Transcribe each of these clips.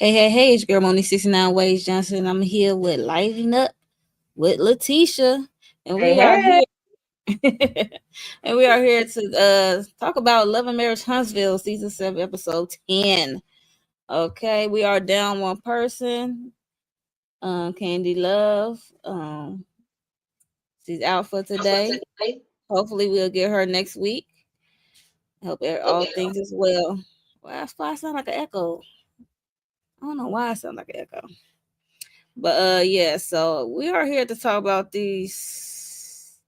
Hey, it's girl Moni 69 Ways Johnson. I'm here with Lighting Up with Letitia. And Hey, we are hey. here and we are here to talk about Love and Marriage Huntsville, season 7, episode 10. Okay, we are down one person. Candy Love. She's out for today. Hopefully we'll get her next week. Hope all things is well. Well, that's why I sound like an echo. I don't know why I sound like an echo. But yeah, so we are here to talk about these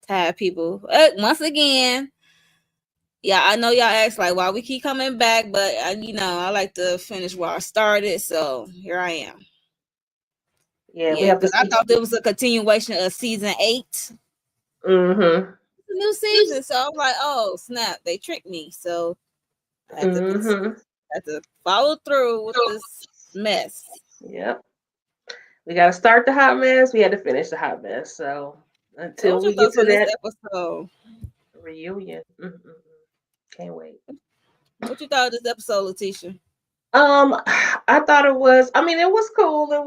tired people. Once again, yeah, I know y'all ask like why we keep coming back, but I like to finish where I started, so here I am. Yeah, we Yeah, have to because I see. thought there was a continuation of season 8, Mm-hmm. a new season. So I'm like, oh snap, they tricked me. So I had to Mm-hmm. follow through with this mess. Yep. We got to start the hot mess. We had to finish the hot mess. So So until what's your we get thoughts to on this that episode? reunion, can't wait. What you thought of this episode, Letitia? I thought it was. I mean, it was cool. It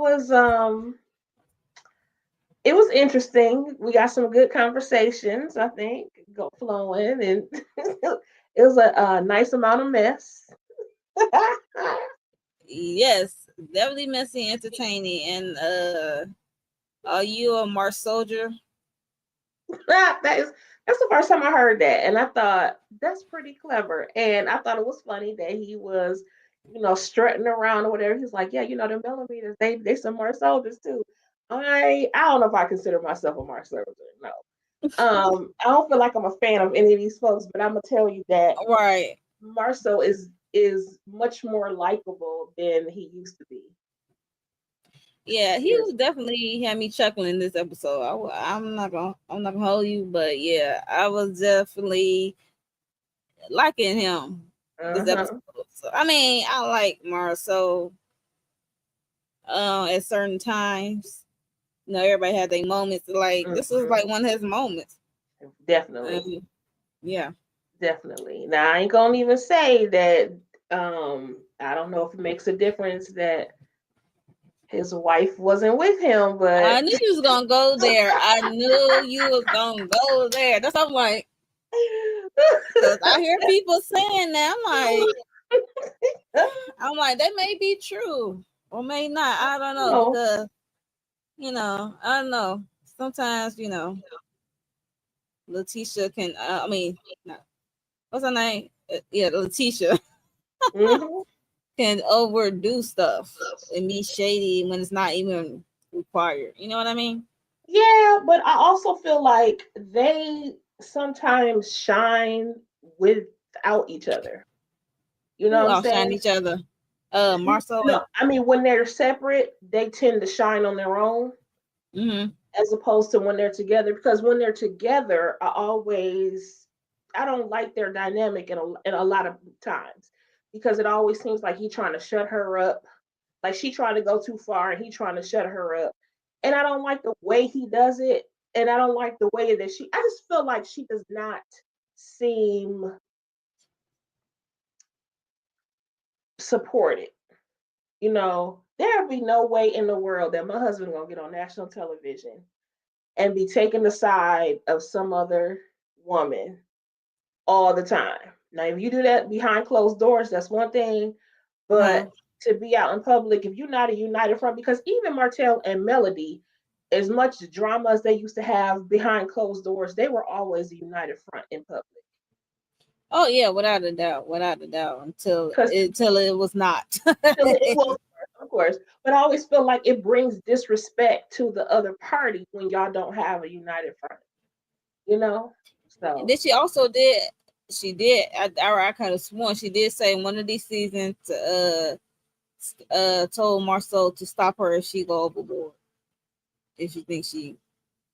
was interesting. We got some good conversations. I think go flowing, and it was a nice amount of mess. Yes, definitely messy, entertaining, and are you a Mars soldier? that is that's the first time I heard that, and I thought that's pretty clever. And I thought it was funny that he was, strutting around or whatever. He's like, yeah, the millimeters, they some more soldiers too. I don't know if I consider myself a Mars soldier. No. I don't feel like I'm a fan of any of these folks, but I'm gonna tell you that Right. Marcel is much more likable than he used to be. Yeah, he was Seriously. definitely had me chuckling in this episode. I'm not gonna hold you, but yeah, I was definitely liking him Uh this episode. huh. So, I mean, I like Marcel at certain times. Everybody had their moments. Like this was like one of his moments. Definitely. Um, yeah. Definitely. Now I ain't gonna even say that I don't know if it makes a difference that his wife wasn't with him, I but knew you was gonna go there. I knew you was gonna go there. That's what I'm like, because I hear people saying that. I'm like, that may be true or may not. I don't know no. because I don't know. Sometimes Letitia can. I mean, no, what's her name? Yeah, Letitia Hmm. can overdo stuff and be shady when it's not even required. You know what I mean? Yeah, but I also feel like they sometimes shine without each other. You know Who what I'm outshine saying? each other? Marcel and. No, I mean when they're separate, they tend to shine on their own Mm-hmm. as opposed to when they're together. Because when they're together, I don't like their dynamic in a lot of times because it always seems like he trying to shut her up, like she trying to go too far and he trying to shut her up. And I don't like the way he does it, and I don't like the way that I just feel like she does not seem supported. There'd be no way in the world that my husband gonna get on national television and be taking the side of some other woman all the time. Now, if you do that behind closed doors, that's one thing. Uh-huh. But to be out in public, if you're not a united front, because even Martell and Melody, as much drama as they used to have behind closed doors, they were always a united front in public. Oh yeah, without a doubt. Until Because it was not. it was, of course, but I always feel like it brings disrespect to the other party when y'all don't have a united front. You know, And so then she also did. She did. I kind of sworn she did say in one of these seasons. Told Marcel to stop her if she go overboard. If she thinks she,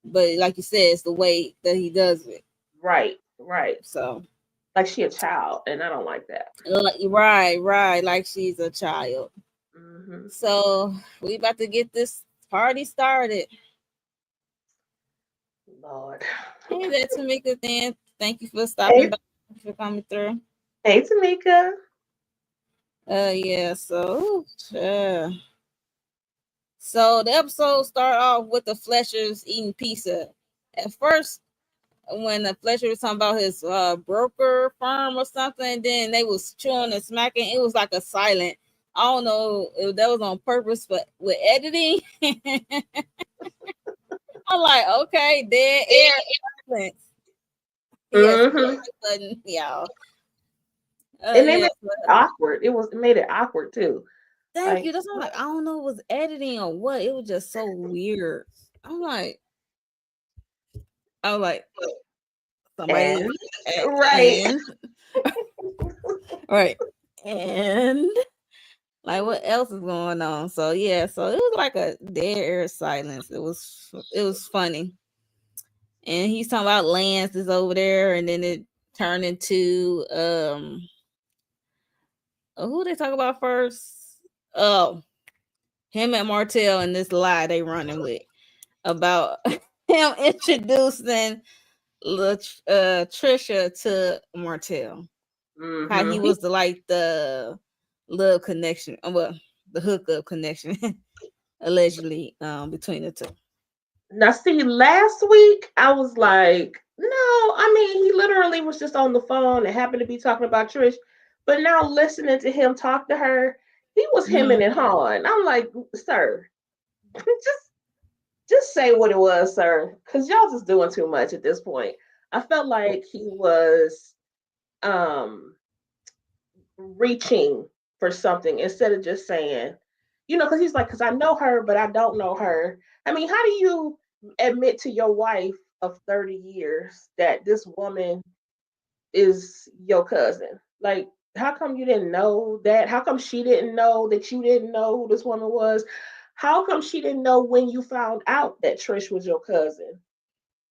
but like you said, it's the way that he does it. right, right. So, Like she a child, and I don't like that. right, like she's a child. Hmm. So we about to get this party started. Lord. Hey there, Tamika. Then thank you for stopping Hey, by, for coming through. hey, Tamika. Yeah. So the episode start off with the Fleshers eating pizza. At first, when the Fletcher was talking about his broker firm or something, then they was chewing and smacking. It was like a silent. I don't know if that was on purpose, but with editing, I'm like, okay, dead air silence. Yes, Mm-hmm. button, y'all. And they Yeah. made it awkward. It made it awkward too. Thank Like you. That's not like I don't know. It was editing or what. It was just so weird. I'm like, I was like, somebody and right. and right and like what else is going on? So yeah, so it was like a dead air silence. It was funny. And he's talking about Lance is over there, and then it turned into who they talk about first? Oh, him and Martell and this lie they running with about him introducing Trisha to Martell. How he Mm-hmm. was the love connection, well, the hookup connection allegedly between the two. Now, see, last week I was like, no, I mean, he literally was just on the phone and happened to be talking about Trish. But now listening to him talk to her, he was hemming Mm-hmm. and hawing. I'm like, sir, just say what it was, sir, because y'all just doing too much at this point. I felt like he was um reaching for something instead of just saying, because he's like, because I know her, but I don't know her. I mean, how do you admit to your wife of 30 years that this woman is your cousin? Like, how come you didn't know that? How come she didn't know that you didn't know who this woman was? How come she didn't know when you found out that Trish was your cousin?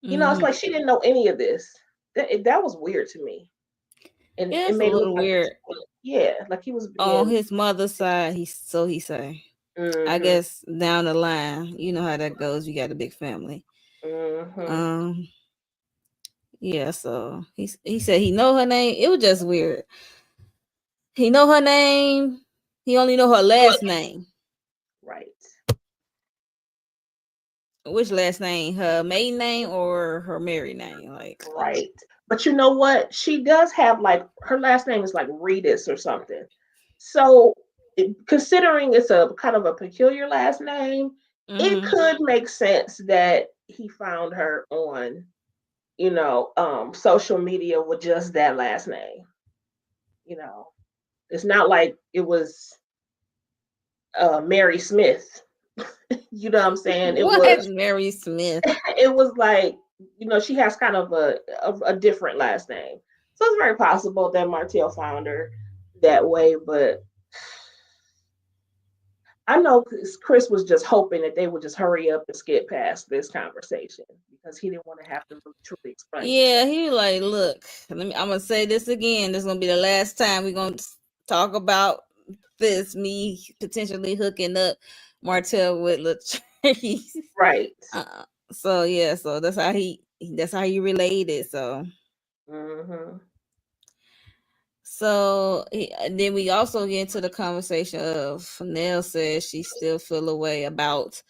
It's Mm-hmm. like she didn't know any of this. That was weird to me. And Yeah, it it's a made it look little like, weird. yeah, like he was On being, his mother's side, he say. I mm-hmm, guess down the line, you know how that goes. You got a big family. mm-hmm. Um, yeah. So he said he know her name. It was just weird. He know her name. He only know her last name. Right, Which last name? Her maiden name or her married name? Like, right. But you know what? She does have, like, her last name is like Redis or something. So, considering it's a kind of a peculiar last name, it mm-hmm. could make sense that he found her on, social media with just that last name. You know, it's not like it was Mary Smith. You know what I'm saying? It What was Mary Smith? it was like, she has kind of a different last name. So it's very possible that Martell found her that way, but I know Chris was just hoping that they would just hurry up and skip past this conversation because he didn't want to have to really truly explain himself. Yeah, he like, look, I'm gonna say this again. This is gonna be the last time we're gonna talk about this. Me potentially hooking up Martell with Latrice. Right. uh, so yeah, so that's how he related. Mm-hmm. Then we also get into the conversation of Nell says she still feel a way about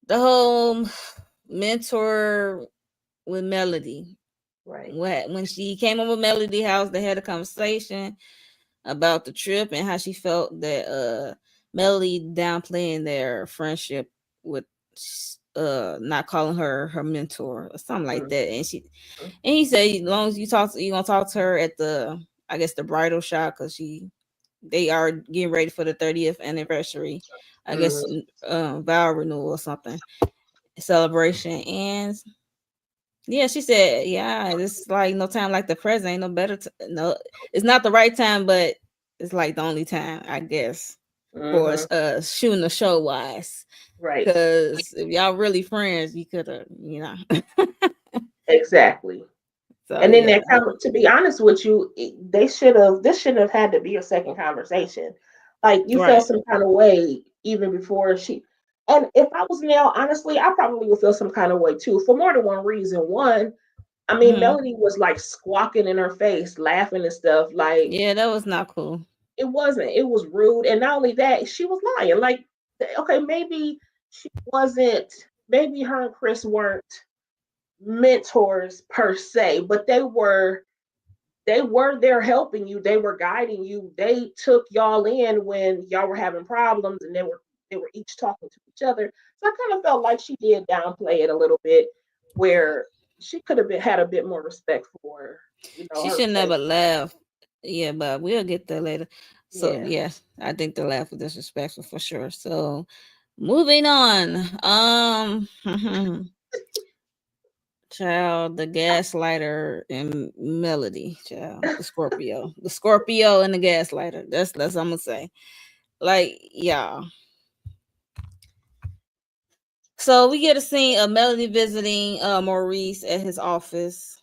the whole mentor with Melody. Right. When she came over Melody house, they had a conversation about the trip and how she felt that Melody downplaying their friendship with not calling her mentor or something like Mm-hmm. that. And he said, as long as you gonna talk to her at the, I guess, the bridal shop, because they are getting ready for the 30th anniversary, I guess, Mm-hmm. vow renewal or something celebration. And yeah, she said, yeah, it's like no time like the present. Ain't no better. No, it's not the right time, but it's like the only time, I guess, for Mm-hmm. shooting the show wise. Right. Because if y'all really friends, you could have. Exactly. So And then yeah, that to be honest with you, this shouldn't have had to be a second conversation. Like, you felt right. some kind of way even before and if I was Nell, honestly, I probably would feel some kind of way too, for more than one reason. One, I mean, Hmm. Melody was like squawking in her face, laughing and stuff. Like, Yeah, that was not cool. It wasn't. It was rude, and not only that, she was lying. Like, okay, maybe she wasn't. Maybe her and Chris weren't mentors per se, but they were there helping you. They were guiding you. They took y'all in when y'all were having problems, and they were each talking to each other. So I kind of felt like she did downplay it a little bit, where she could have had a bit more respect for She her should place. never laugh. Yeah, but we'll get there later. So Yeah. yeah, I think the laugh was disrespectful for sure. So moving on. Child, the gaslighter and Melody. Child, the Scorpio. The Scorpio and the gaslighter. That's I'm gonna say. Like, yeah. So we get a scene of Melody visiting Maurice at his office.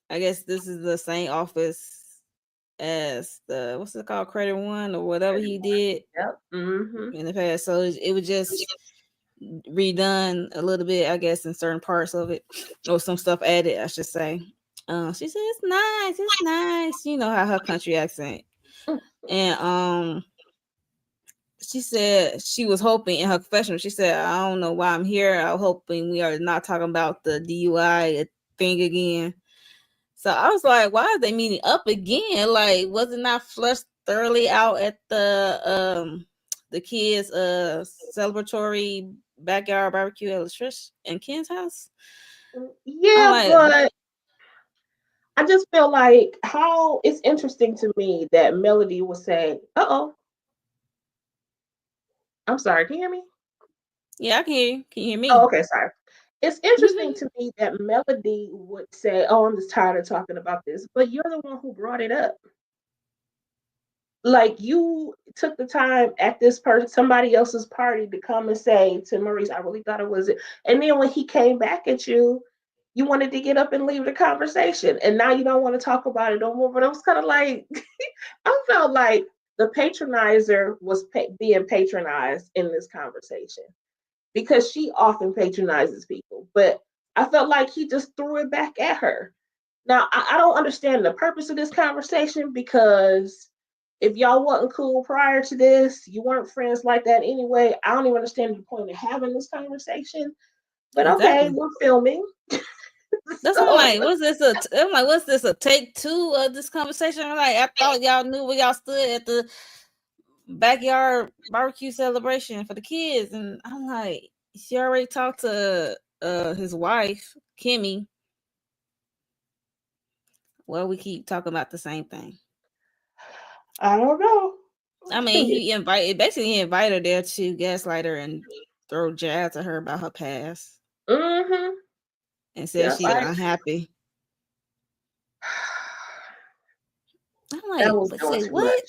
I guess this is the same office as the what's it called, Credit One or whatever he did Yep. Mm-hmm. in the past. So it was just redone a little bit, I guess, in certain parts of it, or some stuff added, I should say. She said it's nice, it's nice. You know how her country accent, and she said she was hoping in her confessional. She said, "I don't know why I'm here. I'm hoping we are not talking about the DUI thing again." So I was like, "Why are they meeting up again? Like, was it not flushed thoroughly out at the kids' celebratory backyard barbecue at Trish and Ken's house?" I'm Yeah, like, but I just feel like how it's interesting to me that Melody will say, "Uh oh, I'm sorry, can you hear me?" "Yeah, I can hear you. Can you hear Oh, me?" okay, sorry. It's interesting to me that Melody would say, "Oh, I'm just tired of talking about this," but you're the one who brought it up. Like you took the time at this person, somebody else's party, to come and say to Maurice, "I really thought it was it," and then when he came back at you, you wanted to get up and leave the conversation, and now you don't want to talk about it no more. But I was kind of like, I felt like the patronizer was being patronized in this conversation because she often patronizes people. But I felt like he just threw it back at her. Now, I don't understand the purpose of this conversation because if y'all wasn't cool prior to this, you weren't friends like that anyway. I don't even understand the point of having this conversation. But okay, Exactly. we're filming. That's what I'm So, like. I'm like, what's this? A take two of this conversation? I'm like, I thought y'all knew where y'all stood at the backyard barbecue celebration for the kids, and I'm like, she already talked to his wife, Kimmy. Well, we keep talking about the same thing. I don't know. I mean, he invited her there to gaslight her and throw jabs at her about her past, Mm-hmm. and said Yep, she's unhappy. I'm that like, was but doing say too much.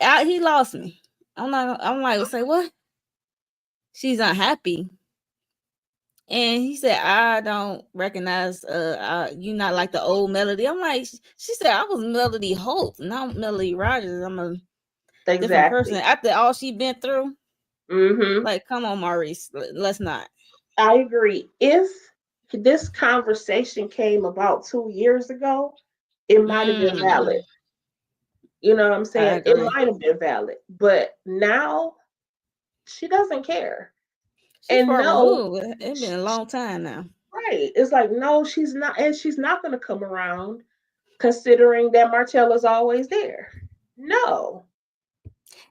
what? He lost me. I'm like, say what? She's unhappy. And he said, I don't recognize you not like the old Melody. I'm like, she said, I was Melody Holt, not Melody Rogers. I'm a different person. Exactly. After all she been through, Mm-hmm. like, come on, Maurice, let's not. I agree. If this conversation came about 2 years ago, it might have been valid. Mm, You know what I'm I saying? It agree. might have been valid. But now she doesn't care. She's And far no, removed. It's been a long time now. right. It's like, no, she's not. And she's not going to come around considering that Martella's always there. No.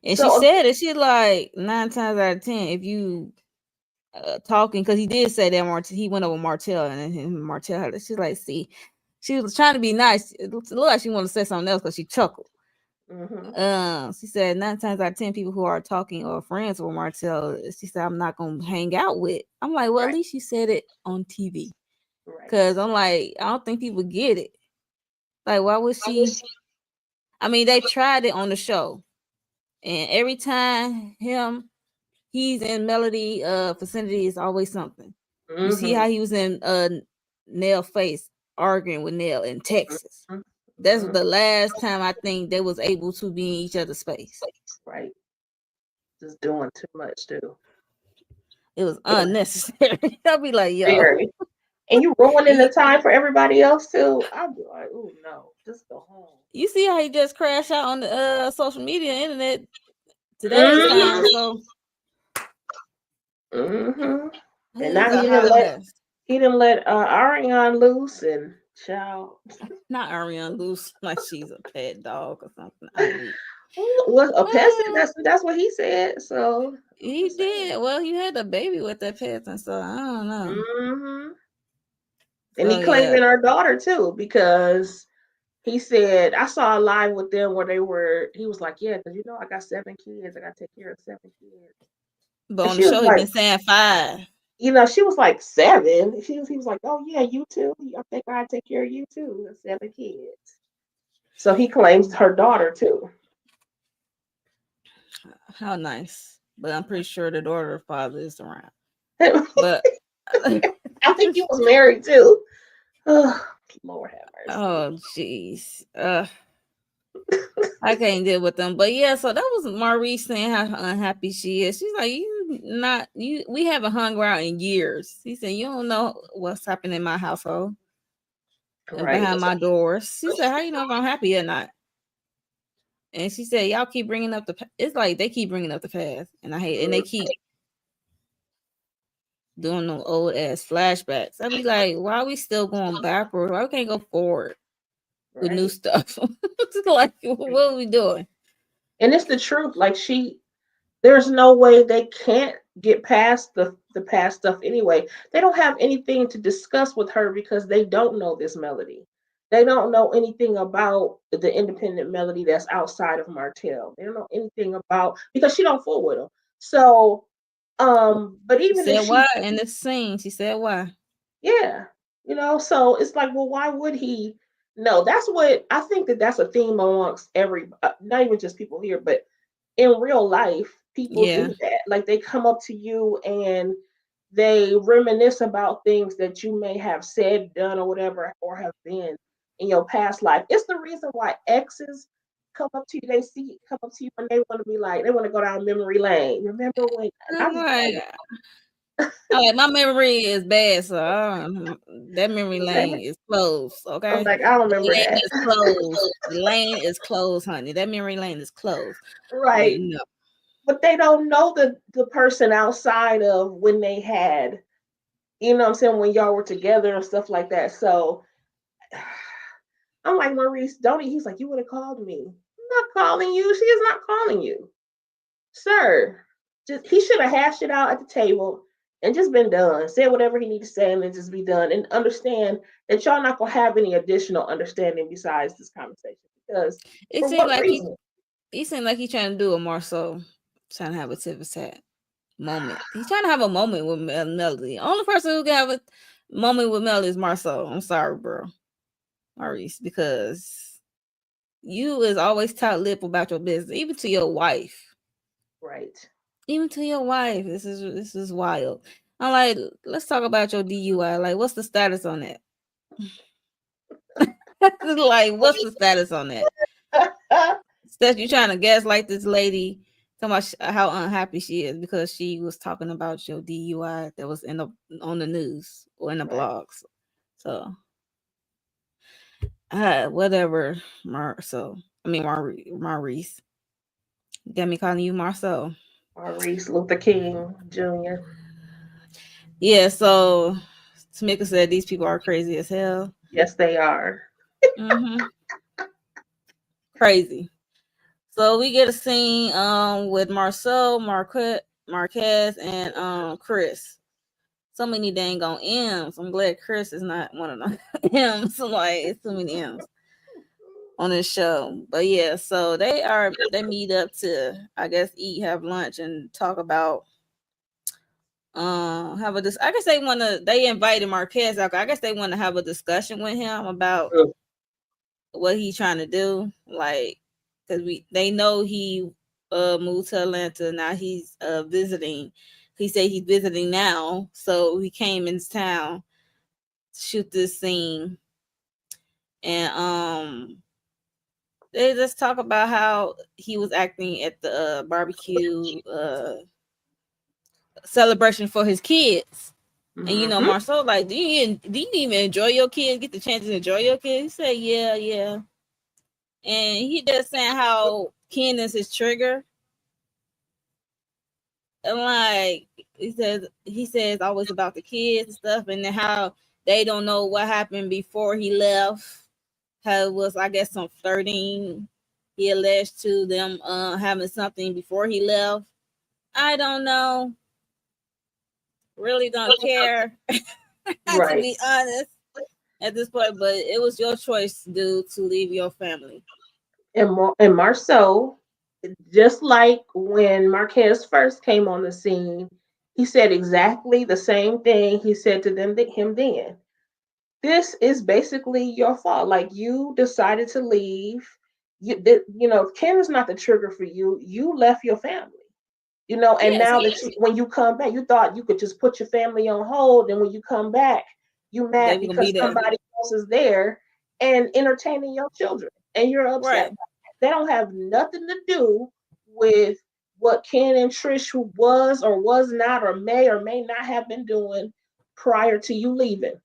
And she So, said it. She like 9 times out of 10, if you talking, because he did say that he went over Martell, and then Martell had. She's like, see, she was trying to be nice. It looked like she wanted to say something else because she chuckled. mm-hmm, She said 9 times out of 10 people who are talking or friends with Martell, she said, I'm not gonna hang out with. I'm like, well, at right, least you said it on TV. right. Cause I'm like, I don't think people get it. Like, why would she? I mean, they tried it on the show, and every time he's in Melody vicinity, is always something. You see Mm-hmm, how he was in Nell face arguing with Nell in Texas. mm-hmm, That's mm-hmm, the last time I think they was able to be in each other's space. right. Just doing too much too. It was Yeah, unnecessary. I'll be like, yo. very. And you ruining the He, time for everybody else too. I'd be like, oh no. Just go home. You see how he just crashed out on the social media internet today's time. Mm-hmm. So Mm-hmm. And he's now a hot mess. he didn't let Ariane loose and child. Not Ariane loose like she's a pet dog or something. I weak. Was a peasant. Well, That's what he said. So I'm he just saying. did. Well, he had a baby with that peasant, so I don't know. Hmm. And So he yeah, claiming her daughter too because he said I saw a live with them where they were. He was like, yeah, because I got 7 kids. I got to take care of 7 kids. but And on the she was show he like, been saying 5. she was like 7. He was like, oh yeah, you too. I think I take care of you too. 7 kids. So he claims her daughter too. How nice. But I'm pretty sure the daughter father is around. I But think he was married too. Oh, Lord have mercy. oh jeez. I can't deal with them. But yeah, so that was Maurice saying how unhappy she is. She's like, you not you we haven't hung around in years. He said, you don't know what's happening in my household and Right. behind my doors. She said, how you know if I'm happy or not? And she said, y'all keep bringing up it's like they keep bringing up the past. And I hate and they keep doing them old ass flashbacks. I'd be like, why are we still going backward? Why we can't go forward with new Right. stuff? It's like, what are we doing? And it's the truth. Like there's no way they can't get past the past stuff anyway. They don't have anything to discuss with her because they don't know this melody. They don't know anything about the independent melody that's outside of Martell. They don't know anything about because she don't fool with them. So, but She even if said why she, in this scene. She said why. yeah, so it's like, well, why would he? No, that's what I think that's a theme amongst not even just people here, but in real life, people Yeah. do that. Like they come up to you and they reminisce about things that you may have said, done, or whatever, or have been in your past life. It's the reason why exes come up to you. Come up to you and they want to be like, they want to go down memory lane. Remember when? And I'm I'm just like, my memory is bad, so that memory like, lane is closed. I'm Okay, like, I the remember lane that. is closed. The lane is closed, honey. That memory lane is closed. Right. No. But they don't know the person outside of when they had, what I'm saying, when y'all were together and stuff like that. So I'm like, Maurice, don't he? He's like, you would have called me. I'm not calling you. She is not calling you. Sir. Just he should have hashed it out at the table and just been done. Said whatever he needed to say and then just be done. And understand that y'all not gonna have any additional understanding besides this conversation. Because It for seemed what like reason? he seemed like he's trying to do a more so trying to have a tip of tat moment. He's trying to have a moment with Melody. Only person who can have a moment with Melody is Marcel. I'm sorry, bro, Maurice, because you is always tight lip about your business, even to your wife. Right. Even to your wife. This is wild. I'm like, let's talk about your DUI. Like, what's the status on that? Like, what's the status on that? That you trying to gaslight this lady, talking about how unhappy she is because she was talking about your DUI that was on the news or in the Right. blogs. So, whatever, Marcel. I mean, Maurice. Got me calling you Marcel. Maurice Luther King Jr. Yeah. So, Tamika said these people are crazy as hell. Yes, they are. Mm-hmm. Crazy. So we get a scene with Marcel, Marquez, and Chris. So many dang on M's. I'm glad Chris is not one of them M's. Like it's too many M's on this show. But yeah, so they meet up to I guess eat, have lunch, and talk about have a I guess they invited Marquez out. I guess they want to have a discussion with him about what he's trying to do. Like because they know he moved to Atlanta. Now he's visiting. He said he's visiting now, so he came in town to shoot this scene, and they just talk about how he was acting at the barbecue celebration for his kids. And Mm-hmm. Marcel, like, do you even enjoy your kids? Get the chance to enjoy your kids? He said, yeah, yeah. and he just saying how Ken is his trigger. And like he says always about the kids and stuff, and then how they don't know what happened before he left. How it was, I guess, some flirting. He alleged to them having something before he left. I don't know. Really don't care. To Right. be honest, at this point, but it was your choice, dude, to leave your family. And Marceau, just like when Marquez first came on the scene, he said exactly the same thing he said to him then. This is basically your fault. Like you decided to leave. Ken is not the trigger for you. You left your family. And Yes, now he, that when you come back, you thought you could just put your family on hold, and when you come back, you they mad were gonna be because there. somebody else is there and entertaining your children, and you're upset. Right. They don't have nothing to do with what Ken and Trish was or was not or may not have been doing prior to you leaving.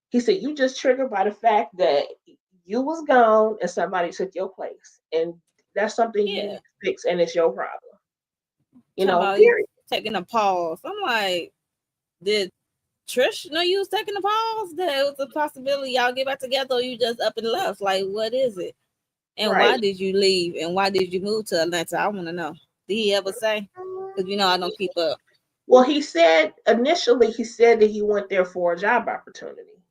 He said you just triggered by the fact that you was gone and somebody took your place, and that's something you need Yeah. to fix, and it's your problem. Talking about you Period. taking a pause. I'm like, did Trish know you was taking a pause? That it was a possibility y'all get back together, or you just up and left? Like, what is it? And why Right. did you leave? And why did you move to Atlanta? I want to know. Did he ever say? Because I don't keep up. Well, he said initially he said that he went there for a job opportunity,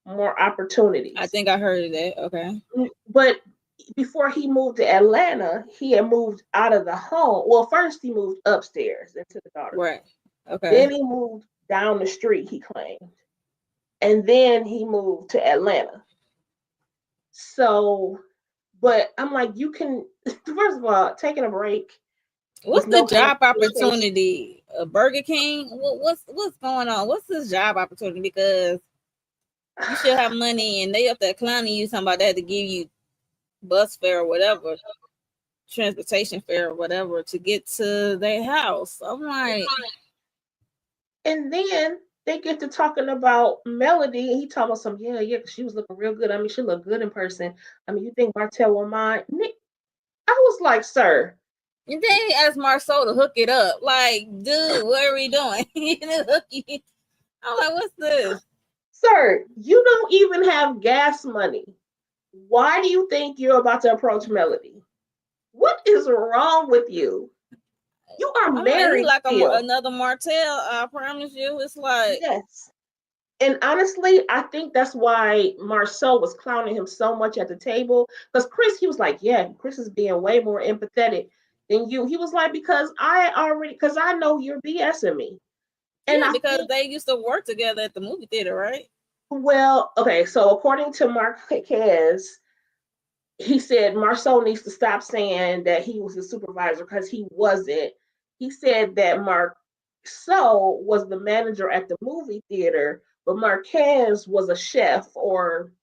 more I opportunities. think I heard of that. Okay. But before he moved to Atlanta, he had moved out of the home. Well, first he moved upstairs into the daughter Right. room. Okay. Then he moved down the street, he claimed. And then he moved to Atlanta. So, but I'm like, you can, first of all, taking a break What's with the no job communication. opportunity? Burger King? What's going on? What's this job opportunity? Because you should have money, and they up there clowning you. Somebody had to give you bus fare or whatever, transportation fare or whatever to get to their house. I'm like, And then they get to talking about Melody, and he talking about some, yeah, yeah, 'cause she was looking real good. I mean, she looked good in person. I mean, you think Martell will mind? I was like, sir, and then he asked Marceau to hook it up. Like, dude, what are we doing? I'm like, what's this? sir, you don't even have gas money. Why do you think you're about to approach Melody? What is wrong with you? You are I'm like, he married like still. another Martell. I promise you. It's like, Yes. And honestly, I think that's why Marceau was clowning him so much at the table. Because Chris, he was like, yeah, Chris is being way more empathetic than you. He was like, because I know you're BSing me. And yeah, I because think, they used to work together at the movie theater, right? well, okay, so according to Marquez, he said Marceau needs to stop saying that he was a supervisor because he wasn't. He said that Marceau was the manager at the movie theater, but Marquez was a chef, or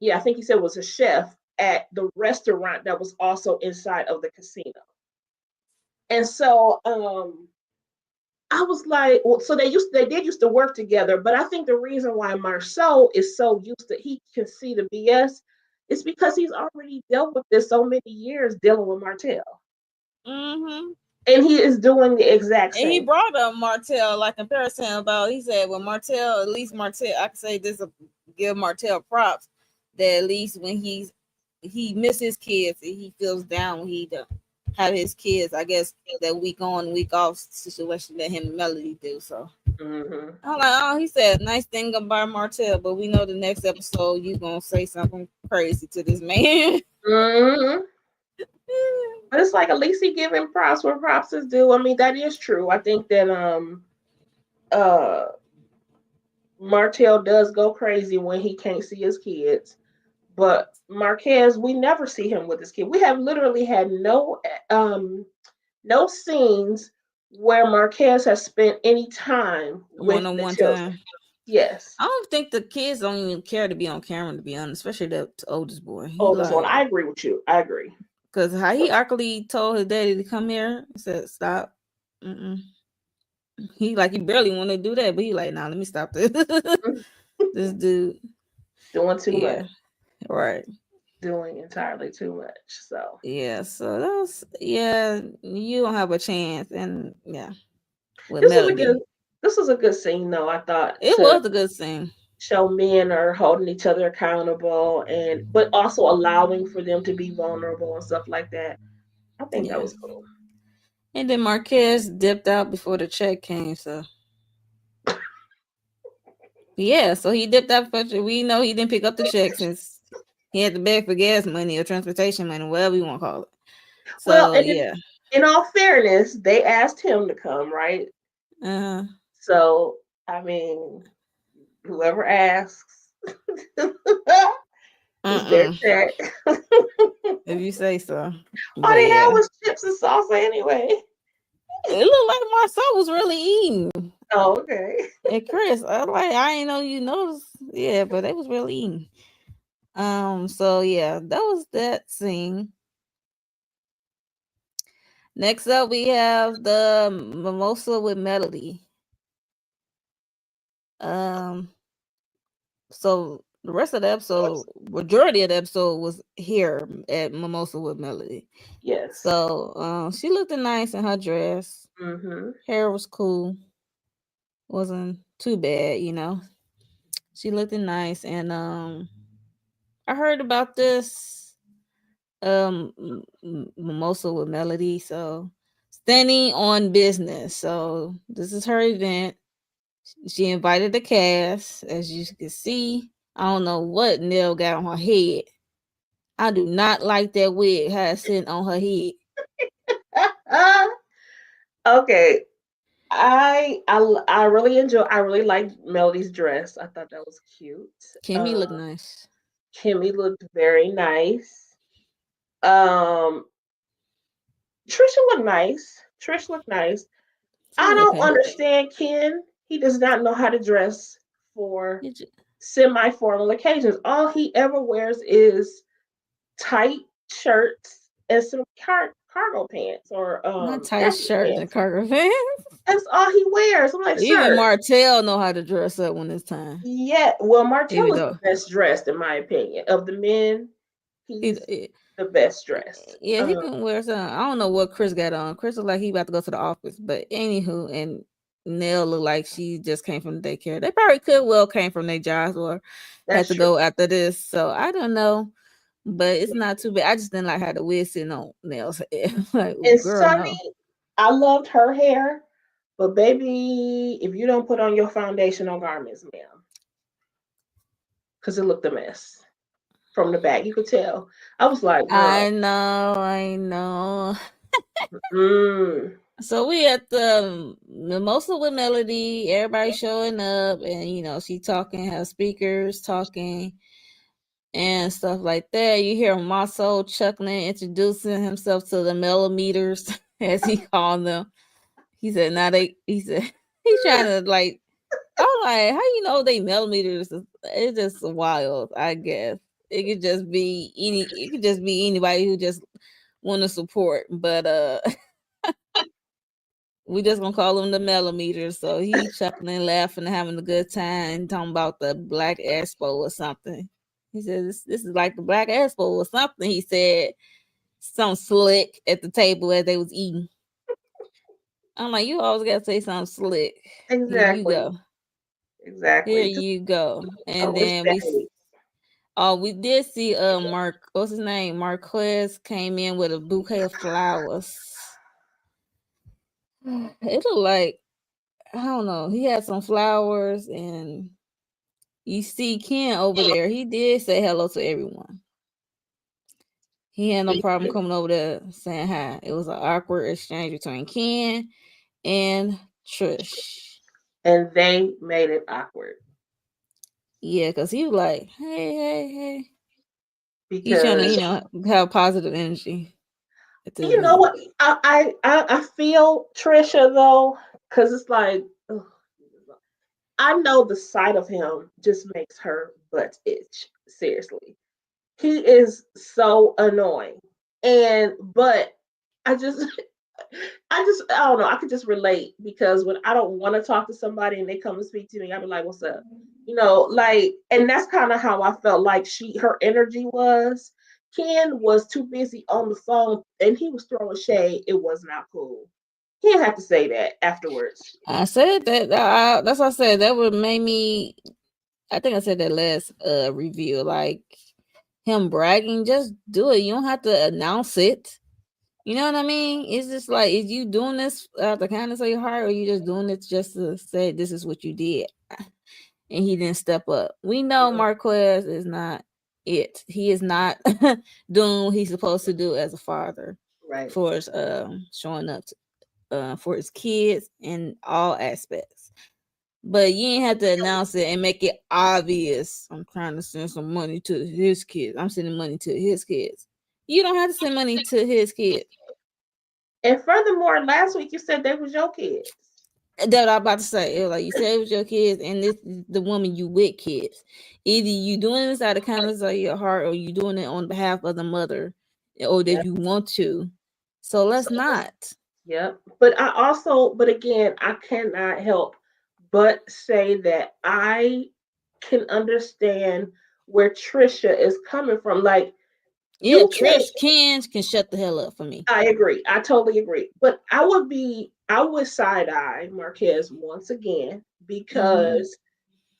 yeah, I think he said was a chef at the restaurant that was also inside of the casino. And so I was like, well, so they did used to work together, but I think the reason why Marceau is so used to he can see the BS is because he's already dealt with this so many years dealing with Martell. Mm-hmm. And he is doing the exact And he same. brought up Martell, like comparison about. He said, "Well, Martell, at least Martell, I can say this, give Martell props that at least when he misses kids, he feels down when he don't have his kids. I guess that week on, week off situation that him and Melody do. So Mm-hmm. I'm like, oh, he said nice thing about Martell, but we know the next episode you gonna say something crazy to this man. Mm-hmm. But it's like at least he giving props where props is due. I mean, that is true. I think that uh Martell does go crazy when he can't see his kids. But Marquez, we never see him with his kid. We have literally had no scenes where Marquez has spent any time One with on the one children. time. Yes. I don't think the kids don't even care to be on camera, to be honest, especially the oldest boy. He Oh, this one. like, I agree with you. I agree. because how he actually told his daddy to come here, said stop. Mm-mm. He barely want to do that, but he like, nah, let me stop this. This dude, Doing too yeah, much. right. doing entirely too much. So Yeah, so that was, yeah, you don't have a chance, and yeah, with this was a good Melody, this was a good scene though, I thought, it to was a good scene. show men are holding each other accountable, and but also allowing for them to be vulnerable and stuff like that. I think that Yeah, was cool. and then Marquez dipped out before the check came, so yeah, so he dipped out. We know he didn't pick up the check since he had to beg for gas money or transportation money, whatever you want to call it. Well, So and yeah, in all fairness, they asked him to come, right? uh, So I mean, whoever asks is their uh, check. if you say so. All But they had yeah, was chips and salsa anyway. it looked like Marcel was really eating. Oh, okay. And Chris, I ain't know you noticed. Yeah, but they was really eating. So yeah, that was that scene. Next up, we have the mimosa with melody. Um, so the rest of the episode, majority of the episode was here at Mimosa with Melody. Yes. So she looked nice in her dress. Mm-hmm. Hair was cool, wasn't too bad, you know. She looked nice, and I heard about this Mimosa with Melody. So standing on business. So this is her event. She invited the cast, as you can see. I don't know what Nell got on her head. I do not like that wig has sitting on her head. Okay. I really enjoy. I really liked Melody's dress. I thought that was cute. Kimmy look nice. Kimmy looked very nice. Um, Trisha looked nice. Trish looked nice. She I was don't okay. understand Ken. He does not know how to dress for It ju- semi-formal occasions. All he ever wears is tight shirts and some cargo pants or Not tight khaki shirt and pants. cargo pants. That's all he wears. I'm like, Even sir. Martell know how to dress up when it's time. Yeah, well, Martell Even is though the best dressed, in my opinion. Of the men, he, he's the best dressed. yeah, he can wear something. I don't know what Chris got on. Chris look like he about to go to the office. But anywho, and Nell look like she just came from the daycare. They probably could well came from their jobs or had That's to true. go after this. So I don't know. But it's not too bad. I just didn't like how the wig sitting on Nell's head. Like, And girl, no. Sunny, I loved her hair, but baby, if you don't put on your foundational garments, ma'am, because it looked a mess from the back. You could tell. I was like, girl, I know. mm, So we at the mimosa with Melody, everybody showing up, and she talking, have speakers talking and stuff like that. You hear Maso chuckling, introducing himself to the millimeters, as he called them. He said, "Now he said he's trying to like." I'm like, how you know they millimeters? It's just wild, I guess. It could just be any. It could just be anybody who just want to support, but we just gonna call him the millimeters. So he chuckling, laughing, having a good time, talking about the Black Expo or something. He said this is like the Black Expo or something. He said some slick at the table as they was eating. I'm like, you always gotta say something slick. Here you exactly, go. Here exactly. Just you go. And then respect. we did see Mark, what's his name? Marquez came in with a bouquet of flowers. It looked like, I don't know. He had some flowers, and you see Ken over there. He did say hello to everyone. He had no problem coming over there saying hi. It was an awkward exchange between Ken and Trish. And they made it awkward Yeah, because he was like, hey, hey, hey. He's trying to, because have positive energy at the you know event. what, I feel Trisha though, because it's like, ugh, I know the sight of him just makes her butt itch. Seriously, he is so annoying, and but I just I don't know. I could just relate because when I don't want to talk to somebody and they come and speak to me, I'll be like, "What's up?" Like, and that's kind of how I felt like her energy was. Ken was too busy on the phone and he was throwing shade. It was not cool. He didn't have to say that afterwards. I said that. That's what I said. That would make me. I think I said that last review. Like him bragging, just do it. You don't have to announce it. You know what I mean? It's just like, is you doing this out the kindness of your heart, or you just doing it just to say this is what you did? And he didn't step up. We know Marquez is not it. He is not doing what he's supposed to do as a father, Right. for his showing up for his kids in all aspects. But you ain't have to announce it and make it obvious. I'm trying to send some money to his kids. I'm sending money to his kids. You don't have to send money to his kids. And furthermore, last week you said they was your kids. That's what I'm about to say. It was like you said it was your kids, and this the woman you with kids. Either you doing this out of kindness of your heart, or you doing it on behalf of the mother, or that you want to. So let's not. Yep. But again, I cannot help but say that I can understand where Trisha is coming from. Like, Yeah, you can, Trish can shut the hell up for me. I agree. I totally agree. But I would side eye Marquez once again because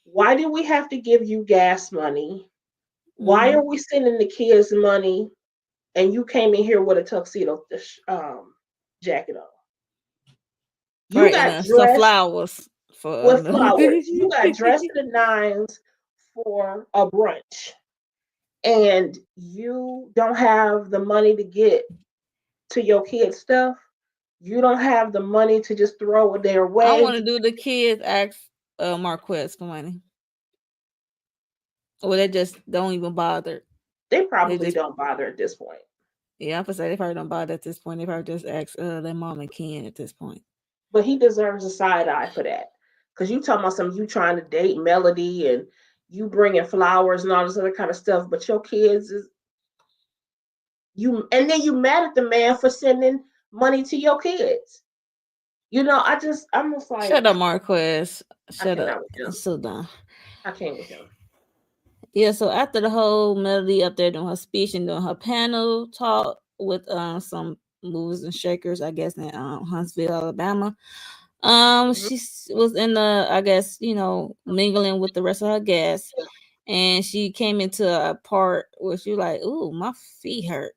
why do we have to give you gas money? Why are we sending the kids money and you came in here with a tuxedo jacket on? You Right, got and some dressed flowers for with flowers. You got dressed to the nines for a brunch, and you don't have the money to get to your kids' stuff. You don't have the money to just throw it their I way. want to do the kids ask Marquez for money, or they just don't even bother. They They probably just don't bother at this point. Yeah, I'm gonna say they probably don't bother at this point. They probably just ask their mom and Ken at this point. But he deserves a side eye for that. Because you talking about some you trying to date Melody and you bringing flowers and all this other kind of stuff, but your kids is you, and then you mad at the man for sending money to your kids. I'm just like, Shut up, Marquez. I Shut up. cannot with him. It's so dumb. I can't with him. Yeah, so after the whole Melody up there doing her speech and doing her panel talk with some movers and shakers, I guess in Huntsville, Alabama. Mhm. She was in the, I guess, mingling with the rest of her guests, and she came into a part where she was like, "Ooh, my feet hurt,"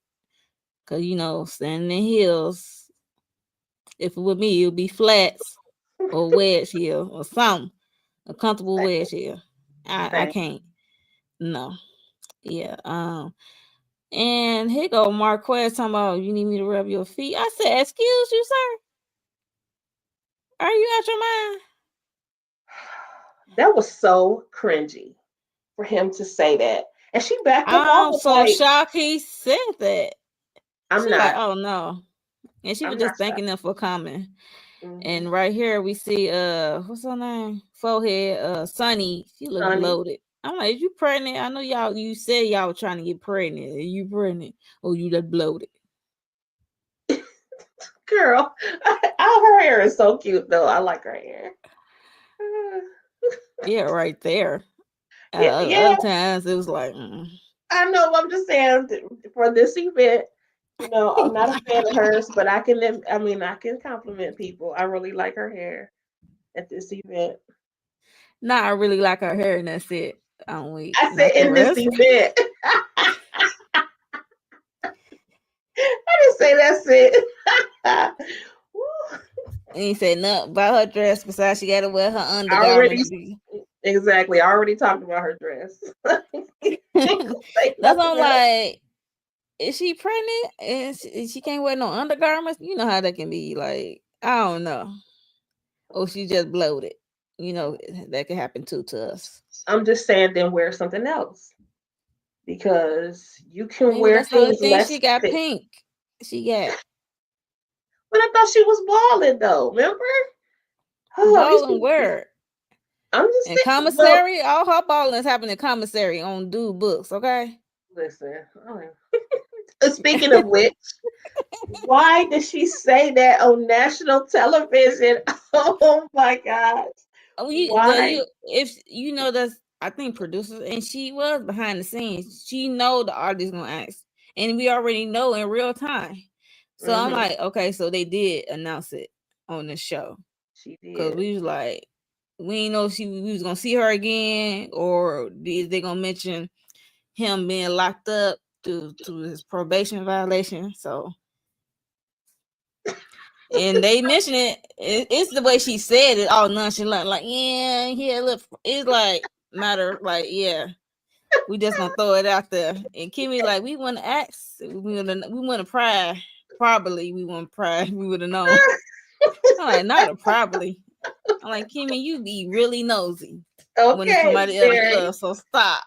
cause standing in heels. If it were me, it would be flats or wedge heel or something, a comfortable wedge heel. I Same. can't. No. Yeah. And here go Marquez talking about you need me to rub your feet. I said, "Excuse you, sir. Are you out your mind?" That was so cringy for him to say that. And she backed up off I'm it so like, shocked he said that. I'm She like, not. "Oh no," and she was I'm not just shocked. thanking them for coming. Mm-hmm. And right here we see what's her name? Forehead, Sunny. She look Honey, bloated. I'm like, "Is you pregnant? I know y'all. You said y'all were trying to get pregnant. Are you pregnant? Or you just bloated?" girl, her hair is so cute though. I like her hair. Yeah, right there. Yeah, yeah, Other times it was like, I know. I'm just saying for this event, I'm not a fan of hers, but I can compliment people. I really like her hair at this event. "Nah, I really like her hair, and that's it. I'm weak, I said not the in this rest." event. I didn't say that's it. And he said nothing about her dress besides she got to wear her I already undergarments. exactly. I already talked about her dress. Say That's nothing all. else. Like, is she pregnant and she can't wear no undergarments? You know how that can be. Like, I don't know. Or she just bloated. That could happen too to us. I'm just saying, then wear something else because you can Maybe wear that's the only things thing she less got fit. pink. She got But I thought she was balling though. Remember? Oh, these ball and people. wear. I'm just And saying. Well, commissary, all her balling is happening in commissary on dude books, okay? listen. Speaking of which, why did she say that on national television? Oh my God. Why? If you know that's I think producers, and she was behind the scenes. She know the artist gonna ask, and we already know in real time. So I'm Mm-hmm. like, okay, so they did announce it on the show She because did. we was like, we didn't know if we was gonna see her again, or is they gonna mention him being locked up to his probation violation. So, and they mention it's the way she said it, all nonchalant, like, yeah, look, it's like matter, like, yeah, we just gonna throw it out there. And Kimmy, like, we want to ask, we want to pry, probably we want to pry, we would have known. I'm like, not a probably. I'm like, Kimmy, you be really nosy when it's Okay, somebody else very. stuff, so stop.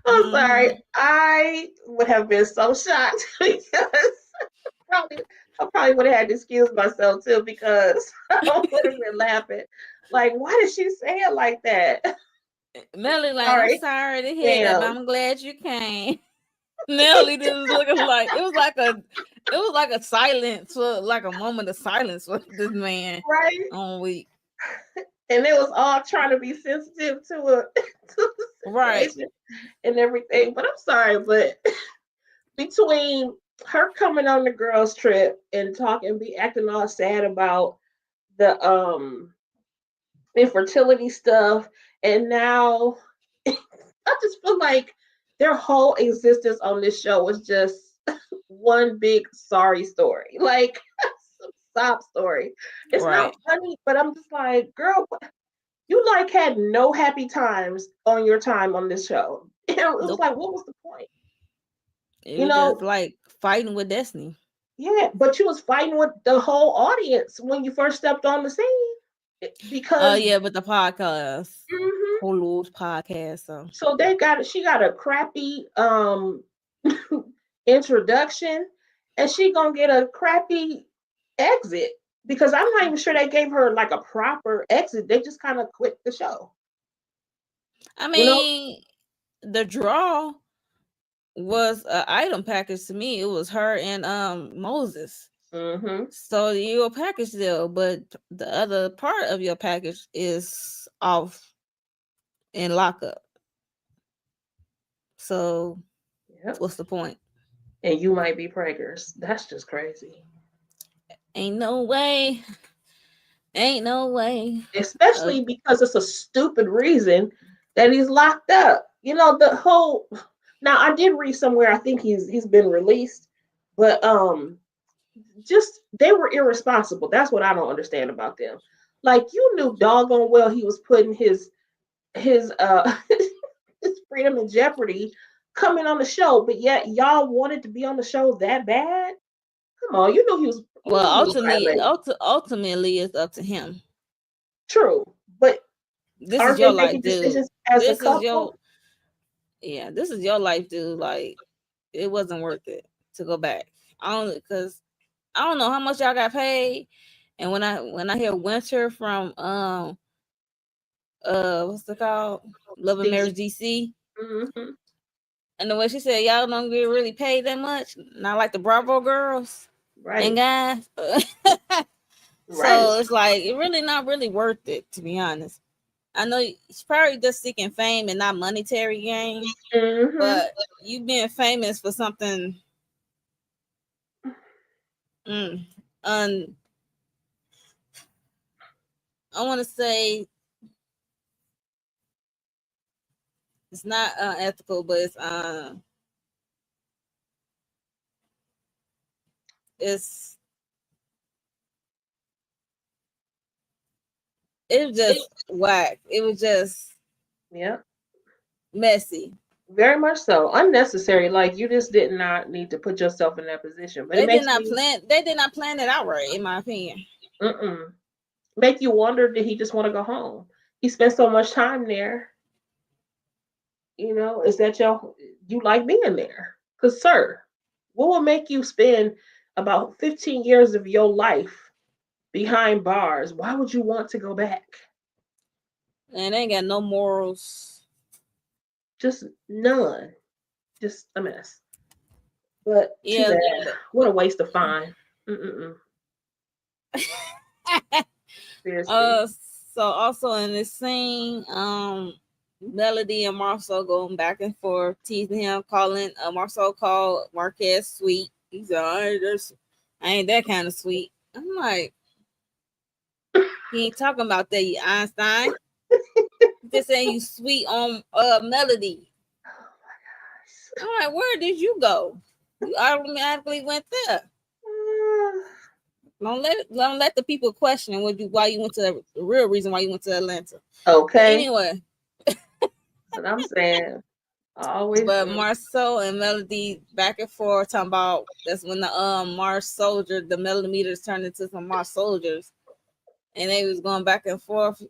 I'm sorry. Mm-hmm. I would have been so shocked because probably I probably would have had to excuse myself too because I would have been laughing. Like, why did she say it like that? Melly, like, I'm Sorry. sorry to hear that, but Damn. I'm glad you came. Nelly just looking like it was like a silence for like a moment of silence for this man Right? on week. And it was all trying to be sensitive to a to the Right. situation and everything. But I'm sorry, but between her coming on the girls' trip and talking, be acting all sad about the infertility stuff, and now I just feel like their whole existence on this show was just one big sorry story, like some sob story. It's not Right. funny, but I'm just like, girl, you like had no happy times on your time on this show. It was Nope. like, what was the point? It You was just know, like fighting with destiny. yeah, but you was fighting with the whole audience when you first stepped on the scene because Yeah, but the podcast. mhm. Hulu's podcast. So So she got a crappy introduction, and she gonna get a crappy exit because I'm not even sure they gave her like a proper exit. They just kind of quit the show. I You know? mean, the draw was an item package to me. It was her and Moses. Mm-hmm. So your package deal, but the other part of your package is off in lockup. So Yep. what's the point? And you might be preggers. That's just crazy. Ain't no way. Ain't no way. Uh, Especially because it's a stupid reason that he's locked up. You know, the whole now I did read somewhere I think he's been released, but just they were irresponsible. That's what I don't understand about them. Like you knew doggone well he was putting his his freedom in jeopardy coming on the show, but yet y'all wanted to be on the show that bad. Come on, you well, knew he was violating. ultimately, it's up to him. True, but This is aren't your they life, making dude. decisions as a This is your couple? yeah. This is your life, dude. Like it wasn't worth it to go back. I don't because I don't know how much y'all got paid. And when I hear Winter from what's it called, Love and DC. Marriage DC, Hmm. and the way she said y'all don't get really paid that much, not like the Bravo girls and Right, guys. right. So it's like it really not really worth it, to be honest. I know it's probably just seeking fame and not monetary gain, Hmm. but you being famous for something mm, un I want to say it's not unethical, but it's it was just whack. It was just Yeah, messy. very much so. Unnecessary. Like you just did not need to put yourself in that position. But it They did makes not me plan. They did not plan it out right, in my opinion. mm-mm. Make you wonder, did he just want to go home? He spent so much time there. Is that you like being there? Because, sir, what will make you spend about 15 years of your life behind bars? Why would you want to go back? And they ain't got no morals. Just none. Just a mess. But too Yeah, bad. but What a waste of fine. Mm-mm-mm. Seriously. uh, so also in this scene, Melody and Marcel going back and forth, teasing him, calling Marcel called Marquez sweet. He's like, I ain't that kind of sweet. I'm like, he ain't talking about that, you Einstein. He's just saying you sweet on Melody. I'm like, where did you go? You automatically went there. Don't let the people question why you went to the real reason why you went to Atlanta. But Okay. anyway, That's what I'm saying. Always. but Marceau and Melody back and forth talking about that's when the Mars soldier, the millimeters turned into some Mars soldiers, and they was going back and forth.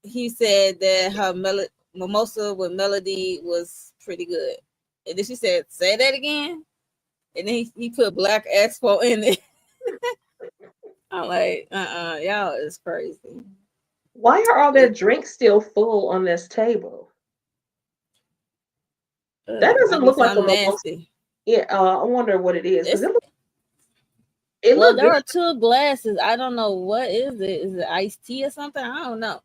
He said that her mimosa with Melody was pretty good, and then she said, "Say that again," and then he put Black Expo in it. I'm like, y'all is crazy. Why are all their It, drinks still full on this table? That might doesn't be look like a something mimosa. nasty. Yeah, I wonder what it is because It's it well, looked there good. are two glasses. I don't know what is it. Is it iced tea or something? I don't know.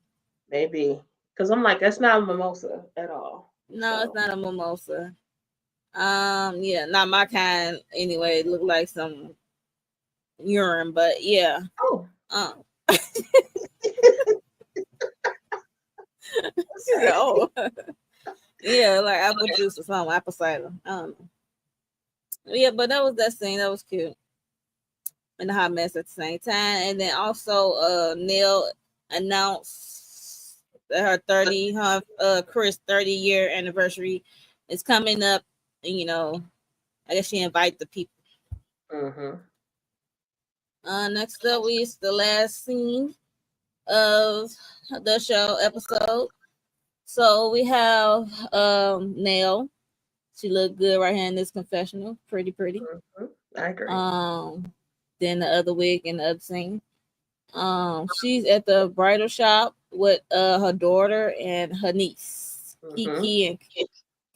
Maybe because I'm like that's not a mimosa at all. No, it's So not a mimosa. Yeah, not my kind. Anyway, it looked like some urine, but yeah. oh, Um, she said, "Oh, yeah, like apple juice or something, apple cider." I don't know. Yeah, but that was that scene. That was cute. And the hot mess at the same time. And then also, Neil announced that her Chris 30-year anniversary is coming up. And, I guess she invite the people. mm-hmm. Next up, is the last scene of the show episode. So we have Nell. She looked good right here in this confessional. Pretty, pretty. Mm-hmm. I agree. Um, then the other wig and the other scene. She's at the bridal shop with her daughter and her niece, Mm-hmm. Kiki and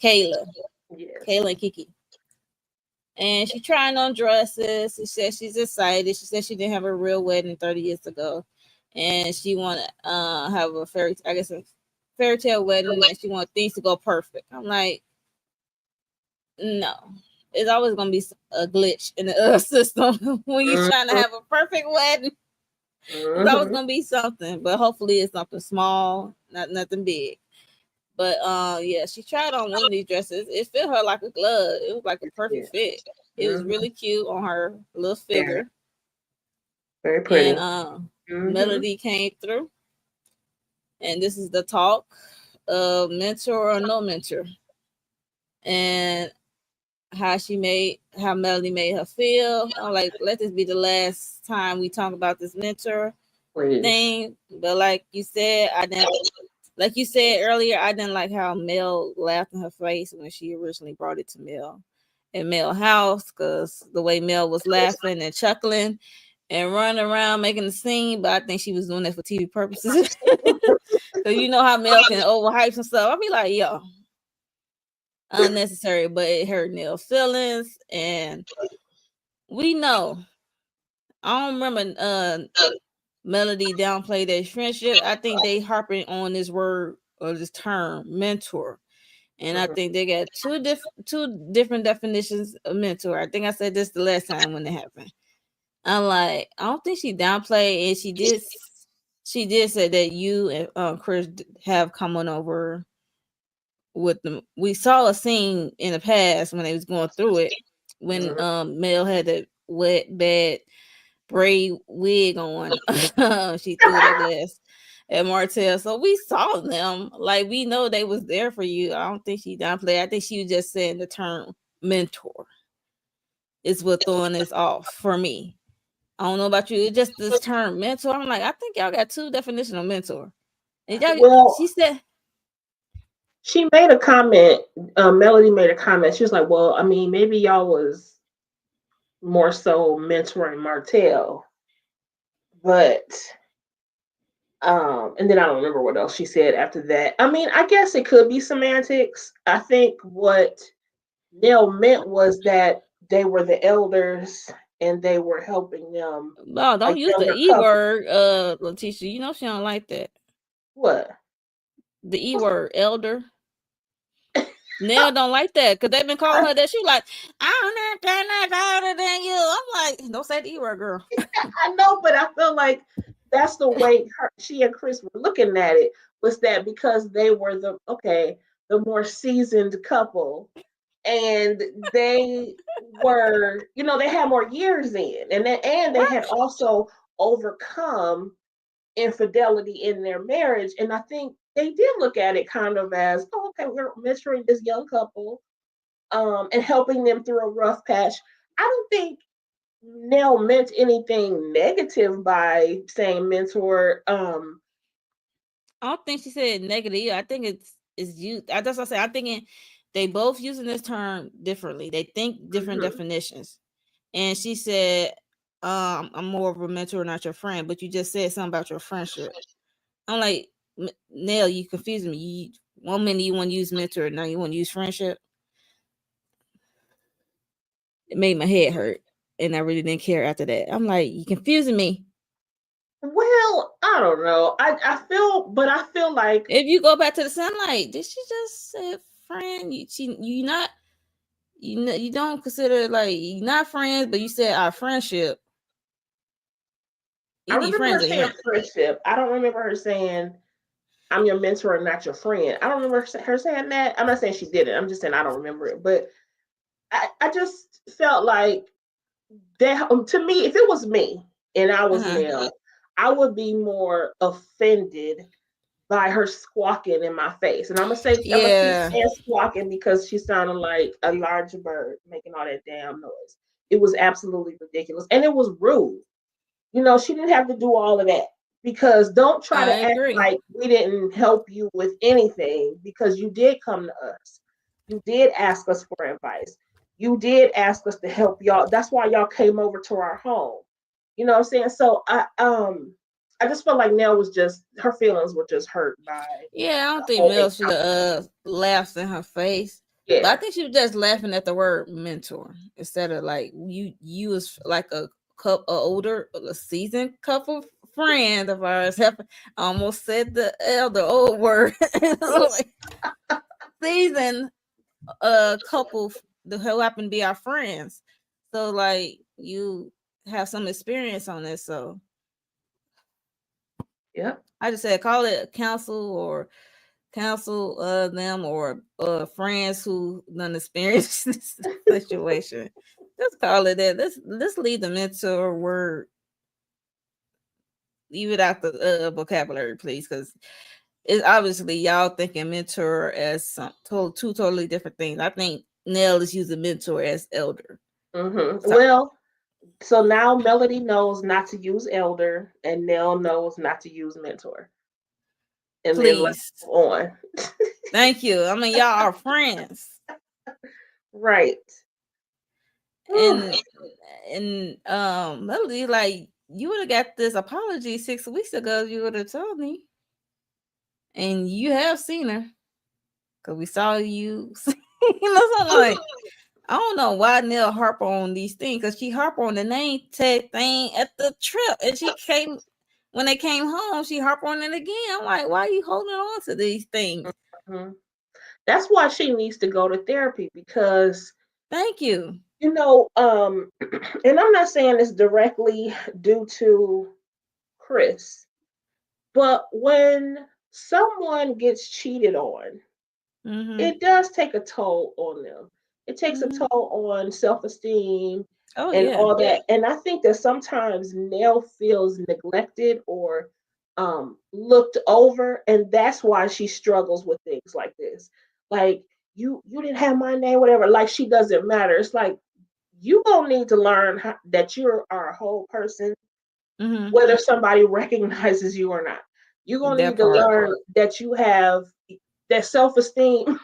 Kayla. Yes. Kayla and Kiki. And she's trying on dresses. She said she's excited. She said she didn't have a real wedding 30 years ago. And she wanna have a fairy tale wedding, and she wants things to go perfect. I'm like, no. It's always gonna be a glitch in the system when you're trying to Mm-hmm. have a perfect wedding. It's always Mm-hmm. gonna be something, but hopefully it's something small, not nothing big. But yeah, she tried on one of these dresses. It fit her like a glove. It was like a perfect Yeah. fit. It was Mm-hmm. really cute on her little Very, figure. very And pretty. Mm-hmm. Melody came through, and this is the talk of mentor or no mentor, and how Melody made her feel. I'm like, let this be the last time we talk about this mentor Please. thing. But like you said earlier, I didn't like how Mel laughed in her face when she originally brought it to Mel at Mel house, because the way Mel was laughing and chuckling and running around making a scene. But I think she was doing that for TV purposes. Because you know how Mel can overhype some stuff. I'll be like, yo, unnecessary, but it hurt Mel's feelings. And we know, I don't remember Melody downplay their friendship. I think they harping on this word or this term, mentor. And I Mm-hmm. think they got two different definitions of mentor. I think I said this the last time when it happened. I'm like, I don't think she downplayed, and she did say that you and Chris have come on over with them. We saw a scene in the past when they was going through it when Mm-hmm. Mel had that wet bad braid wig on. She threw that glass at Martell. So we saw them. Like we know they was there for you. I don't think she downplayed. I think she was just saying the term mentor is what throwing this off for me. I don't know about you. It's just this term mentor. I'm like, I think y'all got two definitions of mentor. And y'all, Well, she said, she made a comment. Melody made a comment. She was like, "Well, I mean, maybe y'all was more so mentoring Martell, but and then I don't remember what else she said after that. I mean, I guess it could be semantics. I think what Nell meant was that they were the elders and they were helping them, "Oh, a don't use the younger E couple. word, Letitia. You know she don't like that. What? The E word, elder. Nell don't like that because they've been calling her that. She like, I'm not that older than you. I'm like, don't say the E word, girl. I know, but I feel like that's the way she and Chris were looking at it, was that because they were the more seasoned couple, and they were, they had more years in, and they had Right. also overcome infidelity in their marriage. And I think they did look at it kind of as, oh, okay, we're mentoring this young couple, and helping them through a rough patch. I don't think Nell meant anything negative by saying mentor. I don't think she said negative. I think it's used. That's what I say. I'm thinking they both using this term differently. They think different Mhm. definitions. And she said, I'm more of a mentor, not your friend. But you just said something about your friendship. I'm like, Nell, you confusing me. One minute you want to use mentor, now you want to use friendship. It made my head hurt, and I really didn't care after that. I'm like, you confusing me. Well, I don't know. I feel like If you go back to the sunlight, did she just say friend? You not you don't consider like you not friends, but you said our friendship. I Either you remember her friends or saying you friendship. I don't remember her saying I'm your mentor and not your friend. I don't remember her saying that. I'm not saying she didn't. I'm just saying I don't remember it. But I just felt like that, to me, if it was me and I was not. Nell, I would be more offended by her squawking in my face. And I'm gonna keep Yeah, saying squawking because she sounded like a large bird making all that damn noise. It was absolutely ridiculous. And it was rude. She didn't have to do all of that, because don't try I to act agree. like we didn't help you with anything, because you did come to us. You did ask us for advice. You did ask us to help y'all. That's why y'all came over to our home. You know what I'm saying? So I just felt like Nell was just, her feelings were just hurt by Yeah, I don't the think whole Mel should encounter. have laughed in her face. But I Yeah. think she was just laughing at the word mentor instead of like you was like a older, a seasoned couple friend of ours. I almost said the old word. Like, seasoned couple that who happen to be our friends. So like you have some experience on this. So Yep. I just said call it counsel or counsel them or friends who done experience this situation. Just call it that. Let's leave the mentor word, leave it out the vocabulary, please, because it's obviously y'all thinking mentor as two totally different things. I think Nell is using mentor as elder. So Well, so now Melody knows not to use elder, and Nell knows not to use mentor. And then let's please, move on. thank you. I mean, y'all are friends, Right. Whew. and Melody, like you would have got this apology 6 weeks ago. You would have told me, and you have seen her because we saw you. Something like I don't know why Neil harp on these things because she harp on the name tag thing at the trip, and she came when they came home. She harp on it again. I'm like, why are you holding on to these things? Mhm. That's why she needs to go to therapy, because Thank you. you know, um, and I'm not saying this directly due to Chris, but when someone gets cheated on, Mm-hmm. it does take a toll on them. It takes a Mm-hmm. toll on self-esteem Oh and yeah. all that. And I think that sometimes Nell feels neglected or looked over, and that's why she struggles with things like this. Like, you didn't have my name, whatever. Like, she doesn't matter. It's like, you gonna need to learn that you are a whole person, Mm-hmm. whether somebody recognizes you or not. You're gonna That need to part. learn that you have that self-esteem.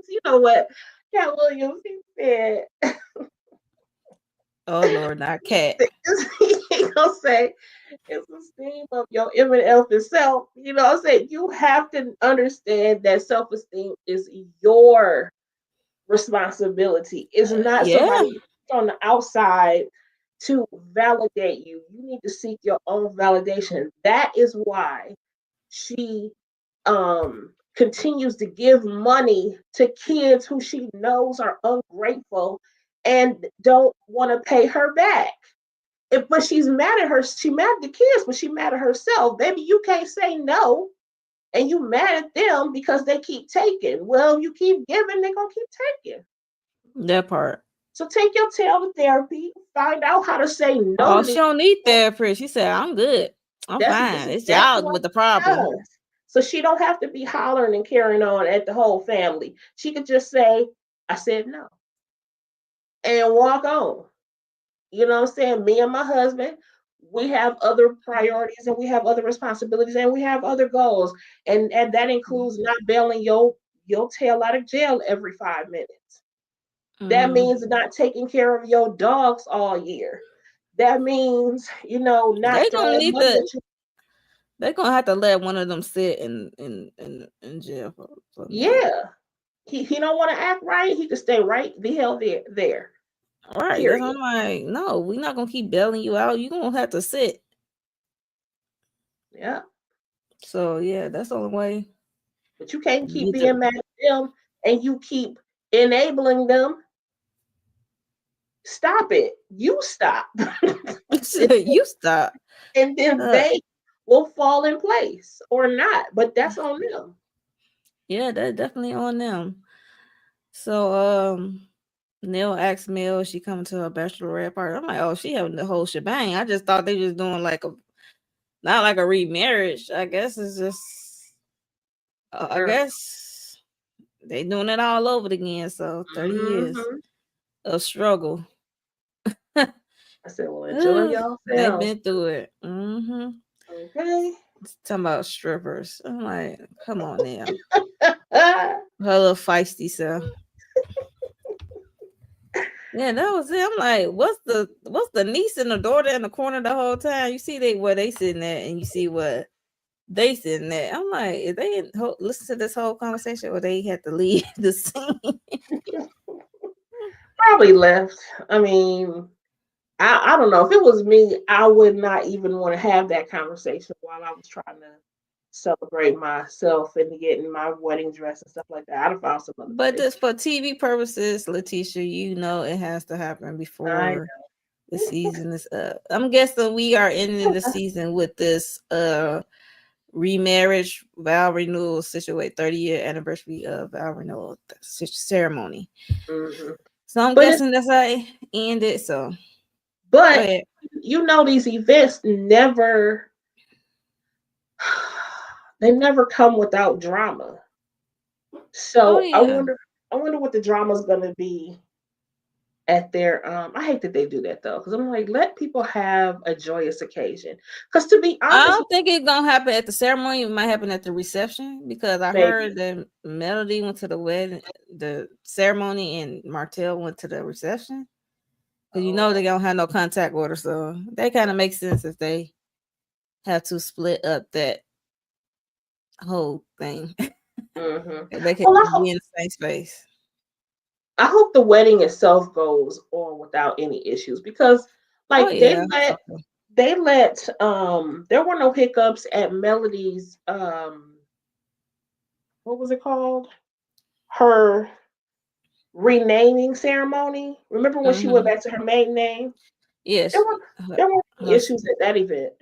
You know what Cat Williams, he said, Oh Lord, not cat. he gonna say it's esteem of your image of self. You know what I'm saying? You have to understand that self-esteem is your responsibility. It's not Yeah. somebody on the outside to validate you. You need to seek your own validation. That is why she continues to give money to kids who she knows are ungrateful and don't want to pay her back. But she's mad at her. She mad at the kids, but she mad at herself. Baby, you can't say no, and you mad at them because they keep taking. Well, you keep giving, they're gonna keep taking. That part. So take your tail to therapy. Find out how to say no Oh, to she these don't need people. therapy. She said, "I'm good. I'm That's fine. It's exactly y'all what with the she problem." does. So she don't have to be hollering and carrying on at the whole family. She could just say, "I said no," and walk on. You know what I'm saying? Me and my husband, we have other priorities and we have other responsibilities and we have other goals. And that includes not bailing your tail out of jail every 5 minutes. That Mm. means not taking care of your dogs all year. That means, not They gonna throwing need money to. at you. They gonna have to let one of them sit in jail for a minute. Yeah. He don't want to act right. He can stay right the hell there. All right, that's Period. I'm like, no, we're not gonna keep bailing you out. You gonna have to sit. Yeah. So yeah, that's the only way But you can't you keep get to. being mad at them and you keep enabling them. Stop it. You stop. You stop. And then Uh, they will fall in place or not. But that's on them. yeah, that's definitely on them. So Neil asked Mel, she coming to her bachelorette party. I'm like, oh, she having the whole shebang. I just thought they was doing like a not like a remarriage. I guess it's just I Girl. guess they doing it all over again. So 30 years Hmm. of struggle. I said, well, enjoy They've yourselves. been through it. Mm-hmm. Okay. Talking about strippers. I'm like, come on now. Her little feisty self. Yeah, that was it. I'm like, what's the niece and the daughter in the corner the whole time? You see where they sitting at, and you see what they sitting at. I'm like, if they listen to this whole conversation, or they had to leave the scene. Probably left. I mean, I don't know. If it was me, I would not even want to have that conversation while I was trying to celebrate myself and getting my wedding dress and stuff like that. I'd have found some other But place. just for TV purposes, Letitia, it has to happen I before the season is up. I'm guessing we are ending the season with this remarriage vow renewal situation, 30-year anniversary of vow renewal ceremony. hmm So I'm But guessing that's how it ended. So go but ahead. these events never they never come without drama. Oh So I yeah. wonder I wonder what the drama is going to be at their I hate that they do that though because I'm like let people have a joyous occasion because to be I honest don't think it's gonna happen at the ceremony. It might happen at the reception because I heard maybe that Melody went to the wedding, the ceremony, and Martell went to the reception. Because they oh don't have no contact order, so that kind of makes sense if they have to split up that whole thing. hmm If they can well be in the same space. I hope the wedding itself goes on without any issues because Oh like yeah. Okay. they let there were no hiccups at Melody's what was it called? Her renaming ceremony. Remember when she went Mm-hmm. back to her maiden name? There Yes. were Her, there weren't any her, issues at that event.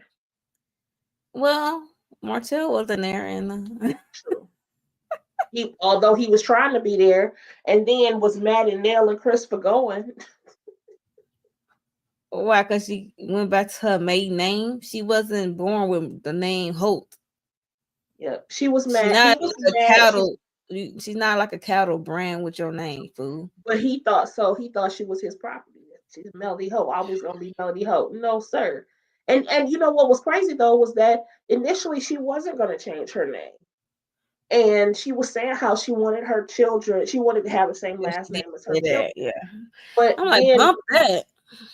well, Martell wasn't there, and True. He although he was trying to be there and then was mad at Nell and Chris for going. why? Because she went back to her maiden name. She wasn't born with the name Holt. Yeah. She was She mad. He not was like a mad. cattle. She's not like a cattle brand with your name, fool. But he thought so. He thought she was his property. She's Melody Hope, always gonna be Melody Hope. No, sir. And you know what was crazy though was that initially she wasn't gonna change her name. And she was saying how she wanted her children, she wanted to have the same Yeah, last she did name as her say children. that. Yeah. But I'm like, then bump that.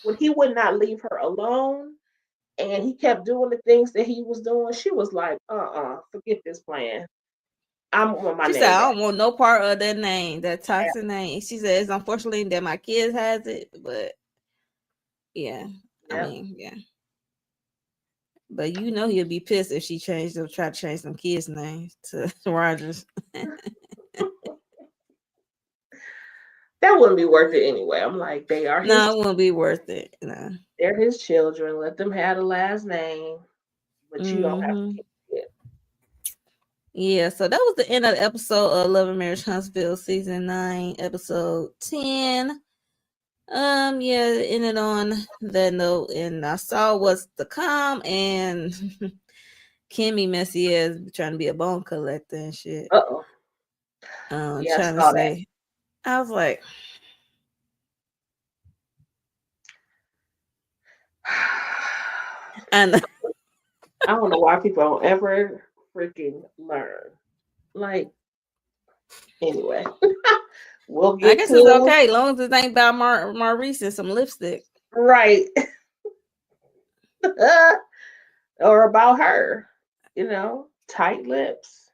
when he would not leave her alone and he kept doing the things that he was doing, she was like, forget this plan. I'm on my She said, name I back. don't want no part of that name, that toxic name. She says, unfortunately, that my kids has it, but yeah, I Yep. mean, yeah. But you know he'll be pissed if she try to change some kids' names to Rogers. That wouldn't be worth it anyway. I'm like, they are his, No, it won't be worth it. No. they're his children. Let them have the last name, but you don't have to Hmm. keep it. Yeah, so that was the end of the episode of Love and Marriage Huntsville season 9, episode 10. Yeah, it ended on that note, and I saw what's to come, and Kimmy messy as trying to be a bone collector and shit. Uh-oh. Yeah, I Trying to saw that. say, I was like, and I don't know why people don't ever freaking learn. Like, anyway, we'll I get guess it's to okay, as long as it ain't about Maurice and some lipstick. right or about her, tight lips.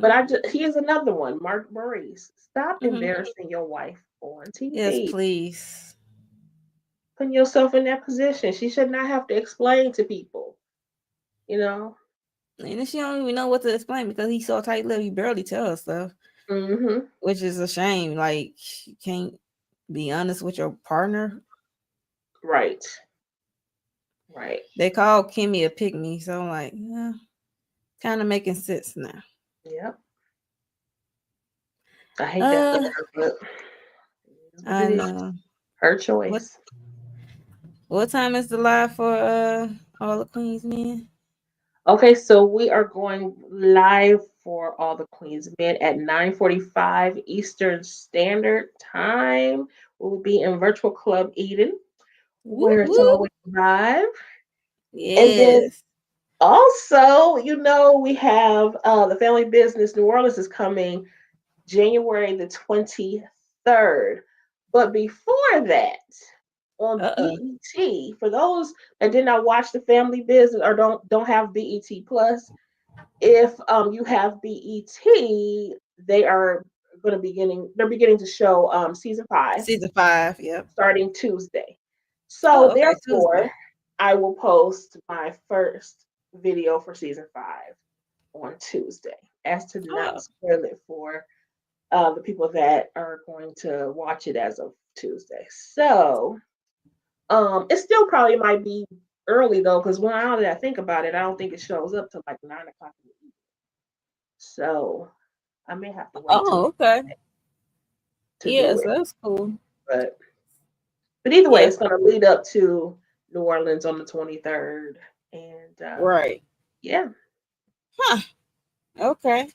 But Mm-hmm. here's another one, Mark Maurice. Stop Mm-hmm. embarrassing your wife on Yes, TV. please. Putting yourself in that position. She should not have to explain to people, you know. And then she don't even know what to explain because he's so tight lipped, he barely tell us stuff, Mm-hmm. which is a shame. Like, you can't be honest with your partner. Right. Right. They call Kimmy a pick me, so I'm like, yeah, kind of making sense now. Yep. I hate that for Uh, her, but it is what I it is. know. Her What choice. what time is the live for all the Queens men? Okay, so we are going live for all the Queens men at 9:45 Eastern Standard Time. We'll be in Virtual Club Eden, Whoop where it's whoop. always live. And then Yes. also, we have the Family Business New Orleans is coming January the 23rd. But before that, on Uh-oh. BET, for those that did not watch the Family Business or don't have BET Plus, if you have BET, they are they're beginning to show season 5 Season 5. Yep. starting Tuesday. So Oh, okay. therefore, Tuesday. I will post my first video for season 5 on Tuesday, as to not Oh. spoil it for the people that are going to watch it as of Tuesday. So it still probably might be early though, because now that I think about it, I don't think it shows up till like 9 o'clock in the evening. So I may have to wait till Oh, okay. to do Yes, it. that's cool. But either way, Yeah. it's gonna lead up to New Orleans on the 23rd. And Right. yeah. Huh. Okay.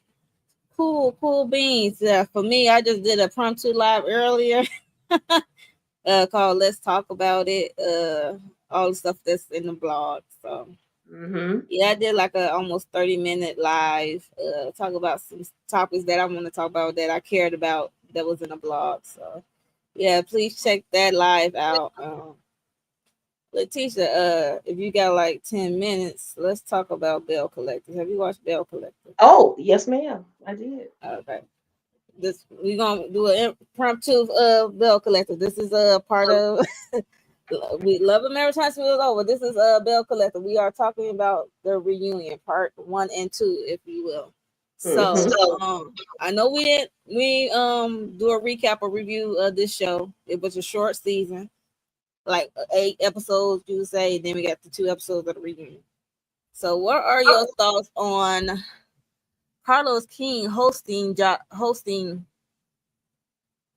Cool beans. Yeah, for me, I just did a promptu live earlier. Called Let's Talk About It. All the stuff that's in the blog. So Mm-hmm. yeah, I did like a almost 30-minute live. Talk about some topics that I want to talk about that I cared about that was in the blog. So yeah, please check that live out. Letitia, if you got like 10 minutes, let's talk about Bell Collector. Have you watched Bell Collector? Oh, yes, ma'am. I did. Okay. This we're gonna do an impromptu Bell Collector. This is a part of we love and marriage high school is over. This is a Bell Collector. We are talking about the reunion, part 1 and 2, if you will. Mm-hmm. So I know we do a recap or review of this show. It was a short season, like 8 episodes, you would say. Then we got the 2 episodes of the reunion. So, what are your thoughts on Carlos King hosting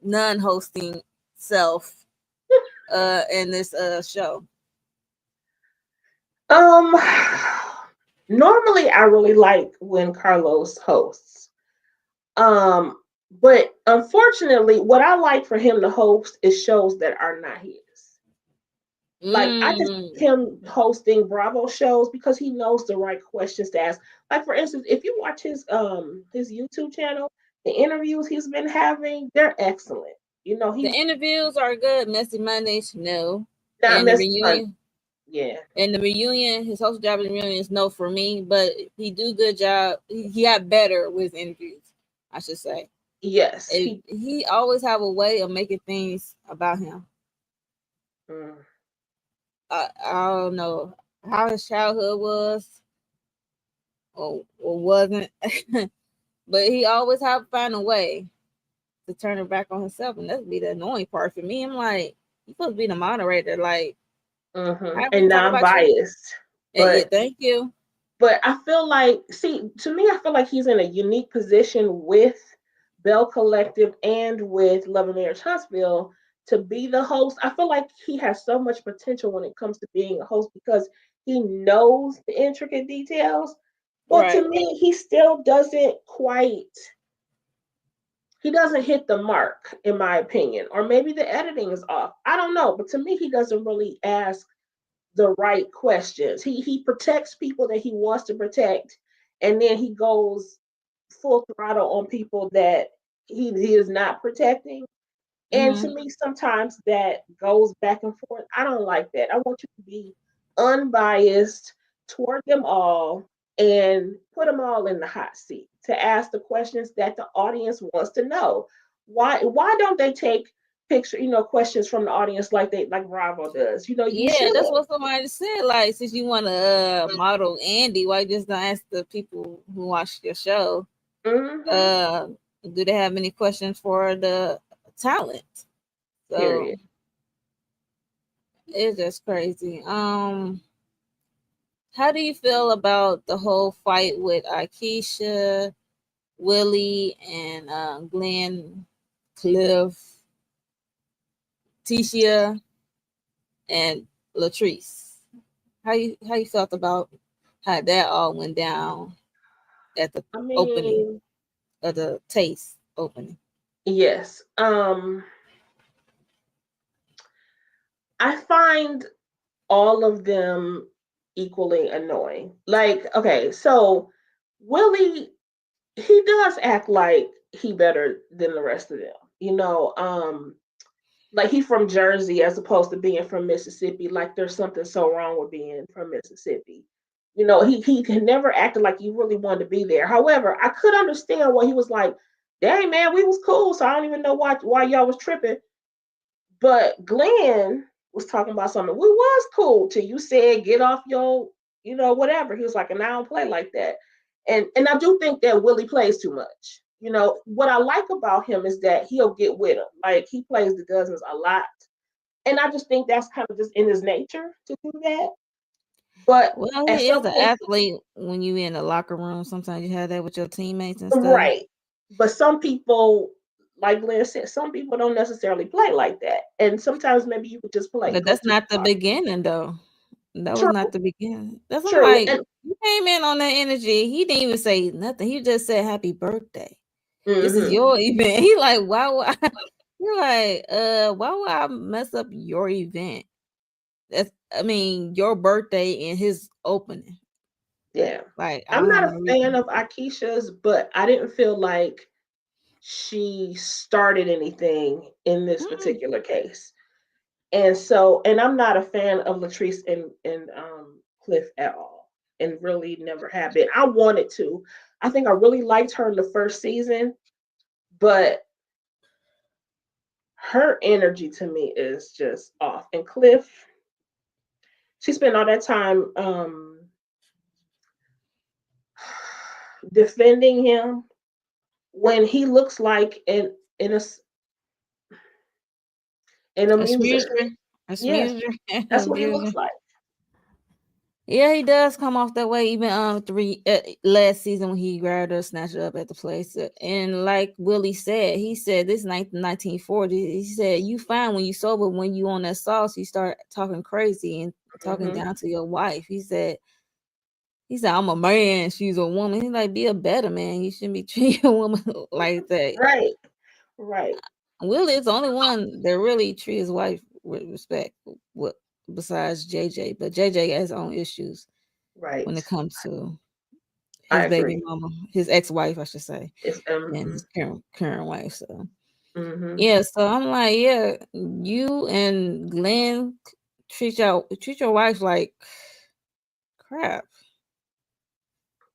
non-hosting self in this show? Um, Normally I really like when Carlos hosts. Um, but unfortunately, what I like for him to host is shows that are not his. Like I just Mm. him hosting Bravo shows because he knows the right questions to ask. Like for instance, if you watch his YouTube channel, the interviews he's been having, they're excellent. The He's interviews are good. Messy Mondays, no. not And the messing around. reunion, Yeah. his host job in the reunion is no for me. But he do good job. He got better with interviews, I should say. Yes. He He always have a way of making things about him. mm, I don't know. how his childhood was or wasn't. But he always have to find a way to turn it back on himself, and that's be the annoying part for me. I'm like, you supposed to be the moderator, like how we And talk about you. non-biased. Yeah, But thank you. I feel like, see, to me, I feel like he's in a unique position with Bell Collective and with Love and Marriage Huntsville to be the host. I feel like he has so much potential when it comes to being a host because he knows the intricate details. But Right. to me, he still doesn't quite, he doesn't hit the mark, in my opinion. Or maybe the editing is off. I don't know. But to me, he doesn't really ask the right questions. He protects people that he wants to protect, and then he goes full throttle on people that he is not protecting. And Mm-hmm. to me, sometimes that goes back and forth. I don't like that. I want you to be unbiased toward them all and put them all in the hot seat to ask the questions that the audience wants to know. Why don't they take questions from the audience like they like Bravo does? You Yeah, should. that's what somebody said. Like, since you want to model Andy, why just don't ask the people who watch your show? Hmm. Uh, do they have any questions for the talent? So Period. it's just crazy. How do you feel about the whole fight with Akeisha, Willie, and Glenn, Cliff, Tisha, and Latrice? How you felt about how that all went down at the I opening mean, of the taste opening? yes. I find all of them equally annoying. Like, okay, so Willie, he does act like he better than the rest of them. Like he from Jersey as opposed to being from Mississippi. Like there's something so wrong with being from Mississippi. He never acted like he really wanted to be there. However, I could understand why he was like, "Dang man, we was cool, so I don't even know why y'all was tripping." But Glenn was talking about something. We was cool till you said get off your, whatever. He was like, and I don't play like that. And I do think that Willie plays too much. What I like about him is that he'll get with him. Like he plays the dozens a lot. And I just think that's kind of just in his nature to do that. But Well, at he some is an point, athlete. When you in the locker room, sometimes you have that with your teammates and stuff. right. But some people, like Glenn said, some people don't necessarily play like that. And sometimes maybe you could just play, But go that's too not the far. beginning, though. That was True, not the beginning. That's I'm true. like, And you came in on that energy. He didn't even say nothing. He just said happy birthday. This is mhm. your event. He like, why would I? You're like, why would I mess up your event? That's, I mean, your birthday and his opening. Yeah. Like, I I'm don't have not no a fan reason. of Akeisha's, but I didn't feel like she started anything in this Mm-mm. particular case. And I'm not a fan of Latrice and Cliff at all. And really never have been. I wanted to. I think I really liked her in the first season, but her energy to me is just off. And Cliff, she spent all that time defending him when he looks like in a an A amuser. smuser, a Yes, smuser, that's what he looks abuser. like. Yeah, he does come off that way. Even last season when he grabbed her, snatched her up at the place, and like Willie said, he said this 1940. He said you fine when you sober. When you on that sauce, you start talking crazy and talking Hmm. down to your wife. He said I'm a man, she's a woman. He's like, be a better man. You shouldn't be treating a woman like that. Right, right, Willie is the only one that really treat his wife with respect. What besides JJ, but JJ has his own issues when it right. comes to I his baby agree. mama, his ex-wife, I should say, It's and his current wife. So hmm. yeah, so I'm like, yeah, you and Glenn treat your wife like crap.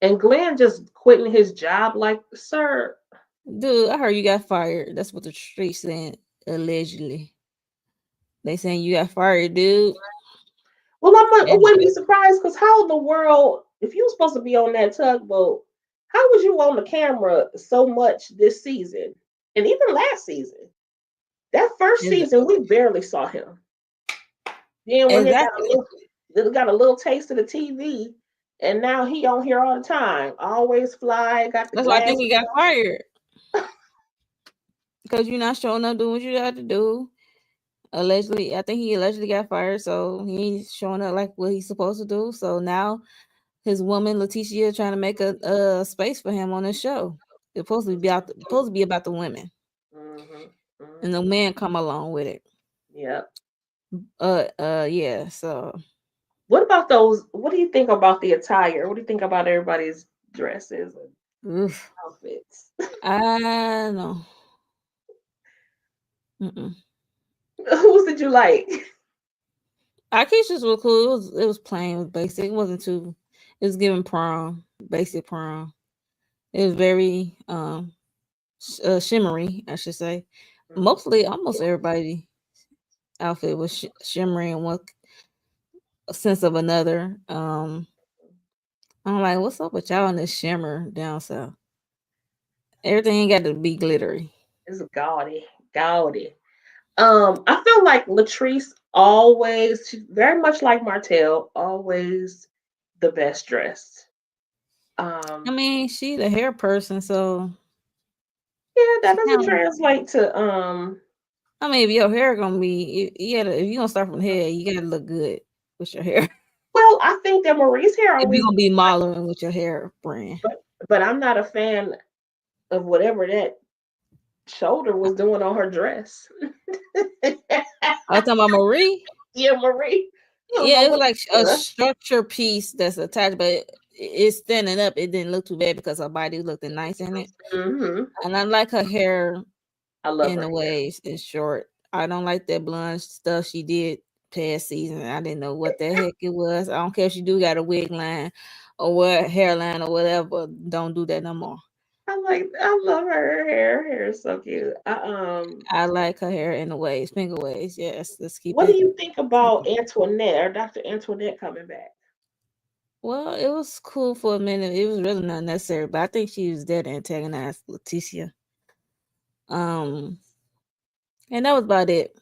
And Glenn just quitting his job, like, sir. Dude, I heard you got fired. That's what the street saying allegedly. They saying you got fired, dude. Well, I And wouldn't be surprised because how in the world, if you were supposed to be on that tugboat, how was you on the camera so much this season and even last season? That first ex- season, we barely saw him. Then when they exactly. got a little taste of the TV, and now he on here all the time. Always fly, got the That's why I think glasses. he got fired because you're not showing up doing what you got to do. Allegedly, I think he allegedly got fired, so he ain't showing up like what he's supposed to do. So now his woman Leticia trying to make a space for him on this show. It's supposed to be about the women, Hmm. and the Hmm. men come along with it. Yep. Yeah. So, What about those? What do you think about the attire? What do you think about everybody's dresses and oof, outfits? I know. Mm-mm. Whose did you like? Akeisha's was cool. It was plain, it was basic. It wasn't too. It was giving prom, basic prom. It was very shimmery, I should say. Mostly, almost everybody outfit was shimmery in one sense of another. I'm like, what's up with y'all in this shimmer down south? Everything ain't got to be glittery. It's gaudy, gaudy. I feel like Latrice always, she's very much like Martell, always the best dressed. I Um, mean, she the hair person, so yeah, that she doesn't kind of. translate to I mean, if your hair gonna be, if you gonna start from the head, you gotta look good with your hair. well, I think that Marie's hair If you always, gonna be modeling with your hair brand, but I'm not a fan of whatever that shoulder was doing on her dress. I was talking about Marie. Yeah, Marie. I don't Yeah, know it was what. like a structure piece that's attached, but it's standing up. It didn't look too bad because her body looked nice in it. Mm-hmm. And I like her hair I love in her the hair. waves. It's short. I don't like that blonde stuff she did past season. I didn't know what the heck it was. I don't care if she do got a wig line or what hairline or whatever. Don't do that no more. I love her hair. Her hair is so cute. I like her hair in the waves, finger waves. Yes, let's keep What do it you think about simple. Antoinette or Dr. Antoinette coming back? Well, it was cool for a minute. It was really not necessary, but I think she was there to antagonize Leticia. Um, and that was about it.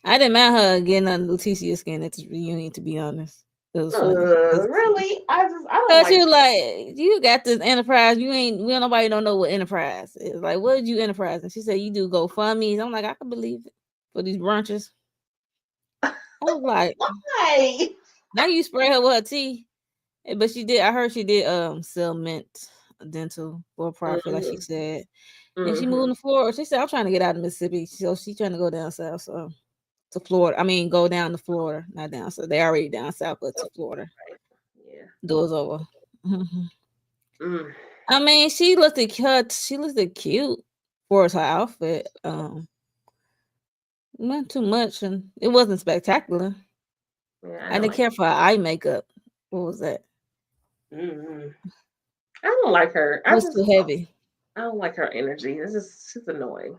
I didn't mind her getting under Leticia's skin at this reunion. To be honest, it was funny. Really? I don't Cause she like. was like, "You got this enterprise. You ain't. We nobody don't know what enterprise is. Like, what did you enterprise?" And she said, "You do GoFundMe's." I'm like, I can believe it for these brunches. I was like, Why? now you spray her with her tea. But she did. I heard she did sell mint dental for profit, like she Hmm. said. And she moved Hmm. to Florida. She said, "I'm trying to get out of Mississippi, so she's trying to go down south, so to Florida. I mean, go down to Florida, not down south. They already down south, but to Florida. Yeah. Doors over." Mhm. Mm. I mean, she looked at cut. She looked cute for her outfit. Not too much, and it wasn't spectacular. Yeah, I I don't didn't like. care for her eye makeup. What was that? Mm. I don't like her. It was too heavy. I don't like her energy. It's just she's annoying.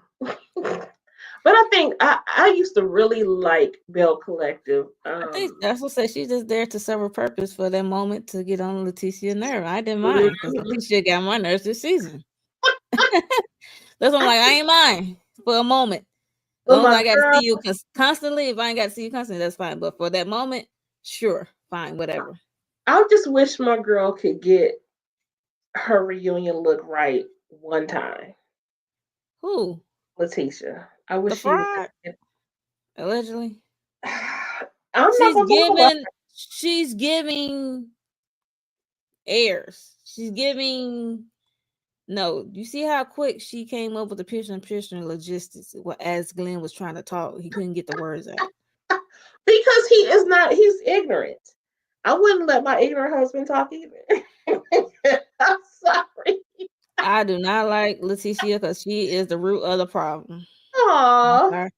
But I think I used to really like Bell Collective. I think that's what said she's just there to serve a purpose for that moment to get on Leticia's nerve. I didn't mind because Mhm. Leticia got my nerves this season. That's why I'm like, I ain't mind for a moment. As But long as my I got to girl, see you constantly, if I ain't got to see you constantly, that's fine. But for that moment, sure, fine, whatever. I just wish my girl could get her reunion look right one time. Who? Letitia. I The wish she would. fraud, allegedly. I'm not She's gonna talk about. giving, she's giving airs. She's giving. No, you see how quick she came up with the picture and logistics. As Glenn was trying to talk, he couldn't get the words out. Because he is not. He's ignorant. I wouldn't let my ignorant husband talk either. I'm sorry. I do not like Leticia because she is the root of the problem. I'm Aw, sorry.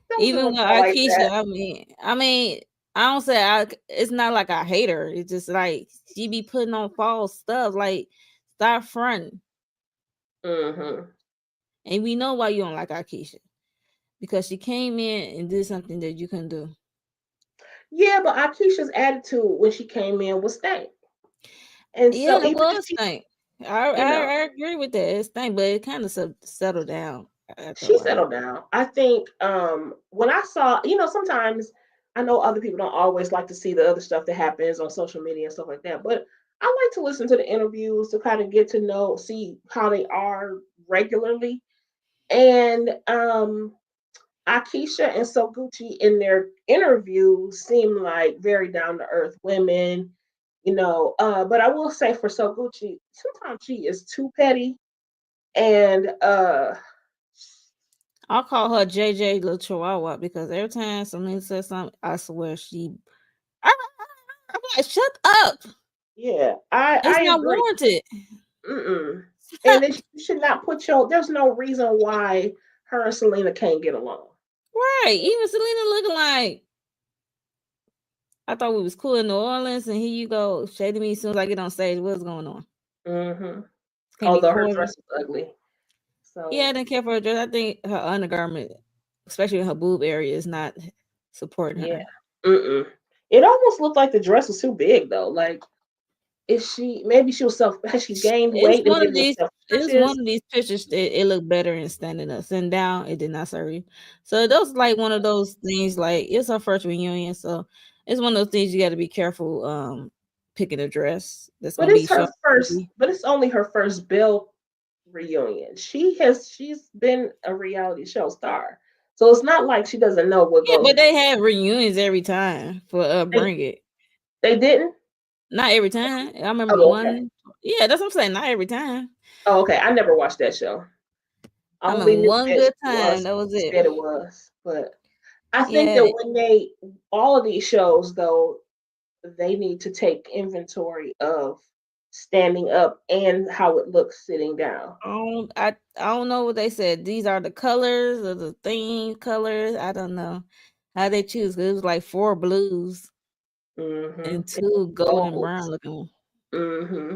don't do Even a with girl like Akeisha, that. I mean, I don't say it's not like I hate her. It's just like she be putting on false stuff. Like, stop fronting. Hmm. And we know why you don't like Akeisha because she came in and did something that you couldn't do. Yeah, but Akeisha's attitude when she came in was stank. And Yeah, so it even if was she, stank. I you know, I, I agree with that. It stank, but it kind of settled down after a she while. settled down. I think when I saw, sometimes I know other people don't always like to see the other stuff that happens on social media and stuff like that, but I like to listen to the interviews to kind of get to know, see how they are regularly. And Akeisha and Soguchi in their interviews seem like very down to earth women, but I will say for Soguchi, sometimes she is too petty and I'll call her JJ Little Chihuahua because every time somebody says something, I swear I'm like, shut up. yeah, I It's not agree. warranted. Mm-mm. And you should not put there's no reason why her and Selena can't get along. Right. Even Selena looking like I thought we was cool in New Orleans, and here you go, shading me as soon as I get on stage. What's going on? Hmm. Can't be Although her cordial. dress is ugly. Yeah, I So didn't care for her dress. I think her undergarment, especially in her boob area, is not supporting yeah. her. Mm-mm. It almost looked like the dress was too big though. Like, is she maybe she was has she gained It's weight and one of maybe was these. self It's conscious? one of these pictures that it looked better in standing up. Sitting down, it did not serve you. So that was like one of those things. Like it's her first reunion, so it's one of those things you got to be careful. Picking a dress that's But gonna be it's her short. first but it's only her first Bill reunion. She's been a reality show star. So it's not like she doesn't know what Yeah, goes. but they have reunions every time for They, Bring It. they didn't? Not every time. I remember Oh, okay. one. Yeah, that's what I'm saying. Not every time. Oh, okay. I never watched that show. I I only remember knew one that good it time. was That was it. said it was. But I think that Yeah. when they all of these shows though, they need to take inventory of standing up and how it looks sitting down. I don't know what they said. These are the colors or the theme colors. I don't know how they choose. 'Cause it was like four blues Mm-hmm. and two golden brown Golds. looking. Mm-hmm.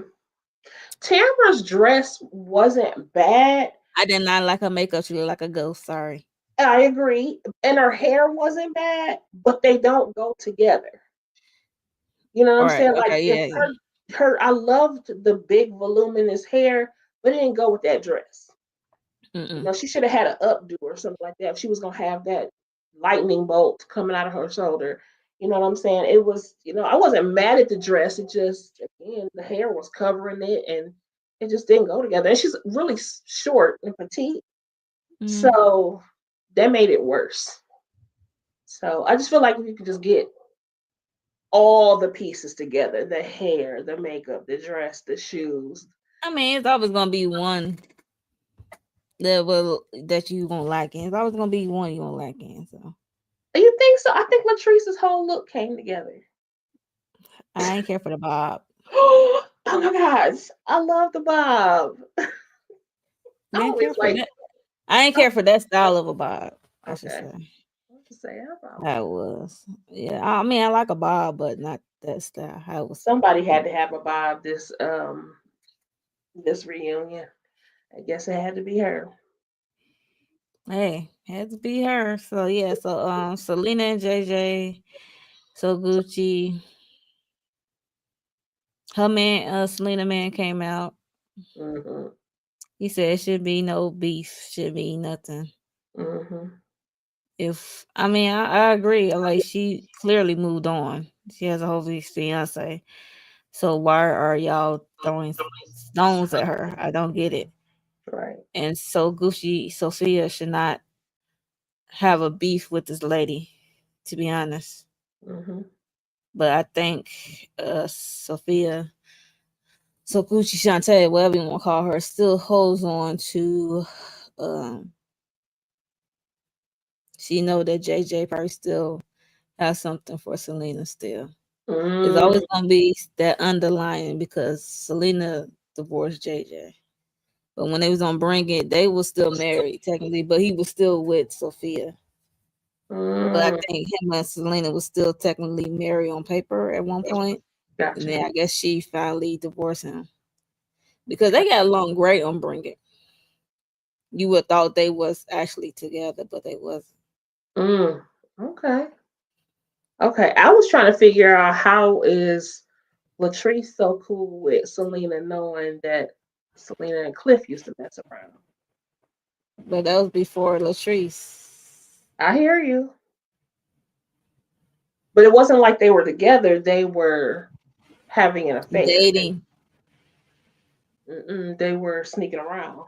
Tamara's dress wasn't bad. I did not like her makeup. She looked like a ghost. Sorry. I agree. And her hair wasn't bad, but they don't go together. You know what All I'm right. saying? Like Okay. if Yeah. her I loved the big voluminous hair, but it didn't go with that dress. Mm-mm. She should have had an updo or something like that. If she was gonna have that lightning bolt coming out of her shoulder. You know what I'm saying? It was, I wasn't mad at the dress. It just again the hair was covering it and it just didn't go together. And she's really short and petite. Mm-hmm. So that made it worse. So I just feel like if you could just get all the pieces together, the hair, the makeup, the dress, the shoes. I mean, it's always gonna be one that you won't like in. It's always gonna be one you won't like in. So You think so? I think Latrice's whole look came together. I ain't care for the bob. Oh my gosh. I love the bob. I Didn't always care for like that. I ain't care for that style of a bob. I should okay. say What to say? I've always that was. Yeah, I mean, I like a bob, but not that style. How it was. somebody had to have a bob this reunion. I guess it had to be her. Hey, had to be her. So yeah, so Selena and JJ, so Gucci, her man, Selena man came out. Mm-hmm. He said it should be no beef, should be nothing. Mm-hmm. If I mean, I agree. Like she clearly moved on. She has a whole fiance. So why are y'all throwing stones at her? I don't get it. Right. And so Gucci Sophia should not have a beef with this lady, to be honest. Mm-hmm. But I think Sophia, so Gucci Shantae, whatever you want to call her, still holds on to. Um, she know that JJ probably still has something for Selena. Still, it's Mm, always gonna be that underlying because Selena divorced JJ. But when they was on Bring It, they was still married technically, but he was still with Sophia. But I mm, think him and Selena was still technically married on paper at one point. And gotcha. then I guess she finally divorced him because they got along great on Bring It. You would thought they was actually together, but they wasn't. Mm, okay. Okay, I was trying to figure out how is Latrice so cool with Selena, knowing that Selena and Cliff used to mess around. But that was before Latrice I hear you, but it wasn't like they were together. They were having an affair. dating. They were sneaking around.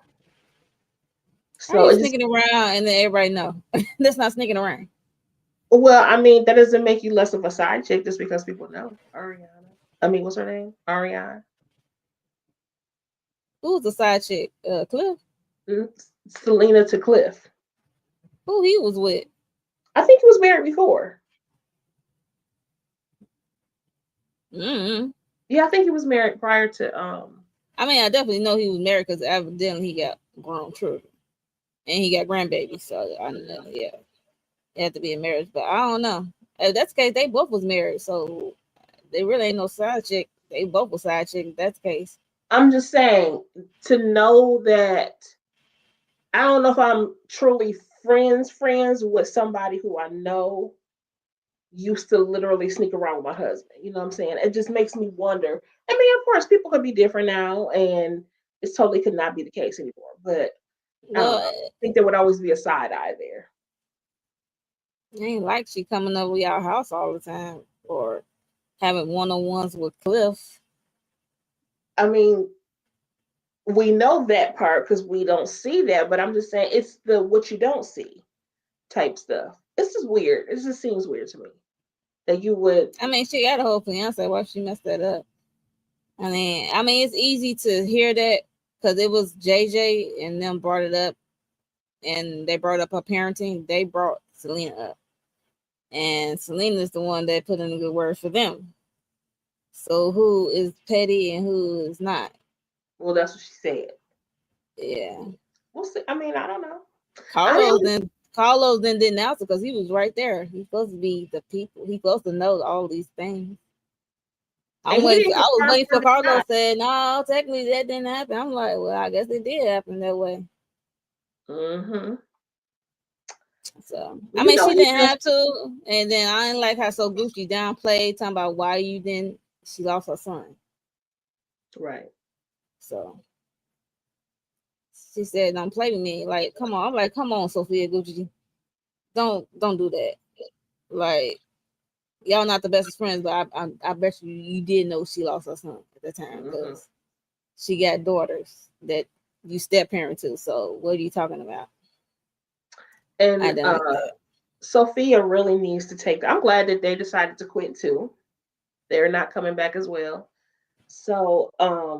How are So you it just, sneaking around and then everybody know? That's not sneaking around. well, I mean, that doesn't make you less of a side chick just because people know Ariana. I mean, what's her name? Ariana. Who was the side chick? Cliff. Mm, Selena to Cliff. Who he was with? I think he was married before. Mm-hmm. Yeah, I think he was married prior to I mean, I definitely know he was married because evidently he got grown children and he got grandbabies. So I know, yeah, it had to be a marriage. But I don't know. If that's the case, they both was married, so they really ain't no side chick. They both was side chick. If that's the case. I'm just saying to know that I don't know if I'm truly friends with somebody who I know used to literally sneak around with my husband. You know what I'm saying? It just makes me wonder. I mean, of course, people could be different now, and it totally could not be the case anymore. But I don't know. Well, I think there would always be a side eye there. it ain't like she coming over y'all house all the time or having one on ones with Cliff. I mean, we know that part because we don't see that, but I'm just saying it's the what you don't see type stuff. It's just weird. It just seems weird to me that you would. I mean, she got a whole fiance. Why she messed that up? I mean, it's easy to hear that because it was JJ and them brought it up, and they brought up her parenting. They brought Selena up, and Selena's the one that put in a good word for them. So who is petty and who is not? Well, that's what she said. Yeah, We'll see. I mean, I don't know. I Carlos didn't, then Carlos then didn't answer because he was right there. He's supposed to be the people. He's supposed to know all these things. and he didn't I was confirm waiting or for deny. Carlos said, no, technically that didn't happen. I'm like, well, I guess it did happen that way. Mm-hmm. So Well, I you mean, know, she he didn't just have to, and then I didn't like how so Gucci downplayed talking about why you didn't. She lost her son, right. so she said, "Don't play with me." Like, come on. I'm like, come on, Sophia Gucci, don't do that. Like, y'all not the best friends, but I bet you did know she lost her son at the time Mm-hmm. because she got daughters that you step parent to. So what are you talking about? I And didn't like that. Sophia really needs to take. I'm glad that they decided to quit too. They're not coming back as well. So,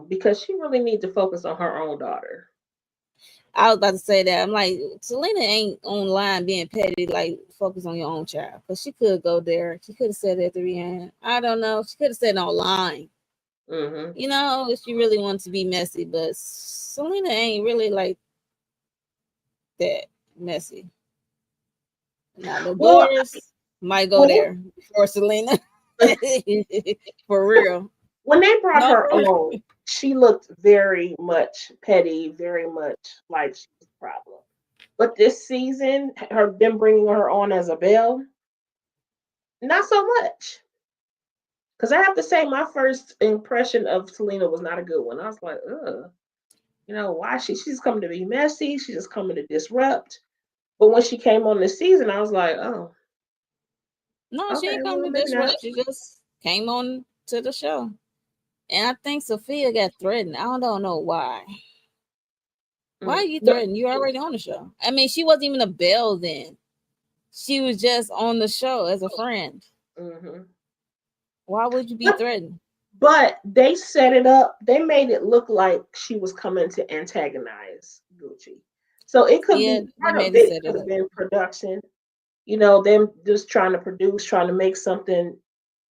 because she really needs to focus on her own daughter. I was about to say that. I'm like, Selena ain't online being petty, like, focus on your own child. Because she could go there. She could have said it at the end. I don't know. She could have said it online. Mm-hmm. If she really wanted to be messy. But Selena ain't really like that messy. Now, the Well, daughters might go well, there before Selena. For real. when they brought No, her for real. on, she looked very much petty, very much like she was a problem. But this season, her them bringing her on as a Belle, not so much. Because I have to say, my first impression of Selena was not a good one. I was like, ugh, why she's coming to be messy. She's just coming to disrupt. But when she came on this season, I was like, oh, No, she okay, ain't come well, to maybe not. disrupt. She just came on to the show. And I think Sophia got threatened. I don't know why. Why are you But threatened? You already on the show. I mean, she wasn't even a Belle then. She was just on the show as a friend. mhm. Why would you be but threatened? but they set it up. They made it look like she was coming to antagonize Gucci. So it could Yeah, be they part of made it it set it could have up. been production. Them just trying to produce, trying to make something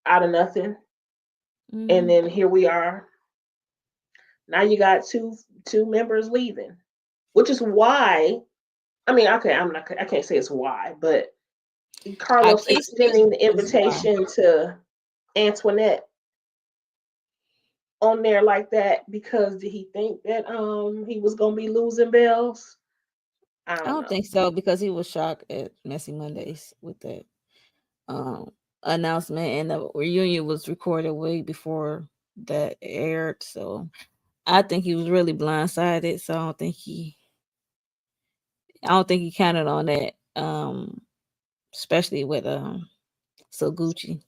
out of nothing, and Hmm. then here we are. Now you got two members leaving, which is why. I mean, okay, I can't say it's why, but I Carlos can't say extending the it's why. invitation to Antoinette on there like that because did he think that he was gonna be losing bells? I I don't don't know. think so because he was shocked at Messy Mondays with that. Um, announcement, and the reunion was recorded way before that aired. So I think he was really blindsided. So I don't think he counted on that. Especially with so Gucci.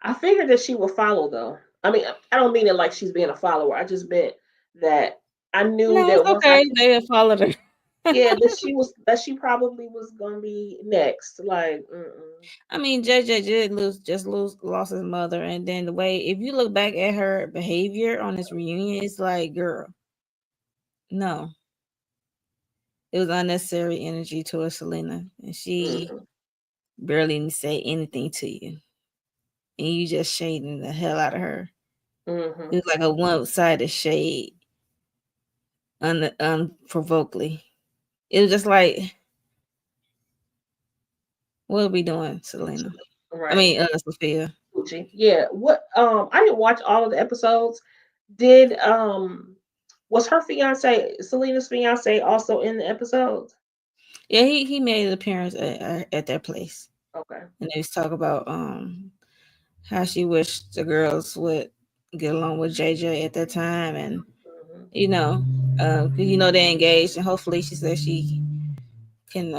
I figured that she would follow though. I mean, I don't mean it like she's being a follower. I just meant that I knew No, it's that once I okay. They have followed her. yeah, that she probably was gonna be next. Like, mm-mm. I mean, JJ did lost his mother, and then the way if you look back at her behavior on this reunion, it's like, girl, no, it was unnecessary energy towards Selena, and she Mm-mm. barely didn't say anything to you, and you just shading the hell out of her. It Mm-hmm. was like a one-sided shade, unprovokedly. It was just like, what are we doing, Selena? I Right. mean, Sophia. Gucci. Yeah. What I didn't watch all of the episodes. Did was her fiance Selena's fiance also in the episodes? Yeah, he made an appearance at that place, Okay. and they was talk about how she wished the girls would get along with JJ at that time, and Hmm. you know, 'cause they engaged, and hopefully she said she can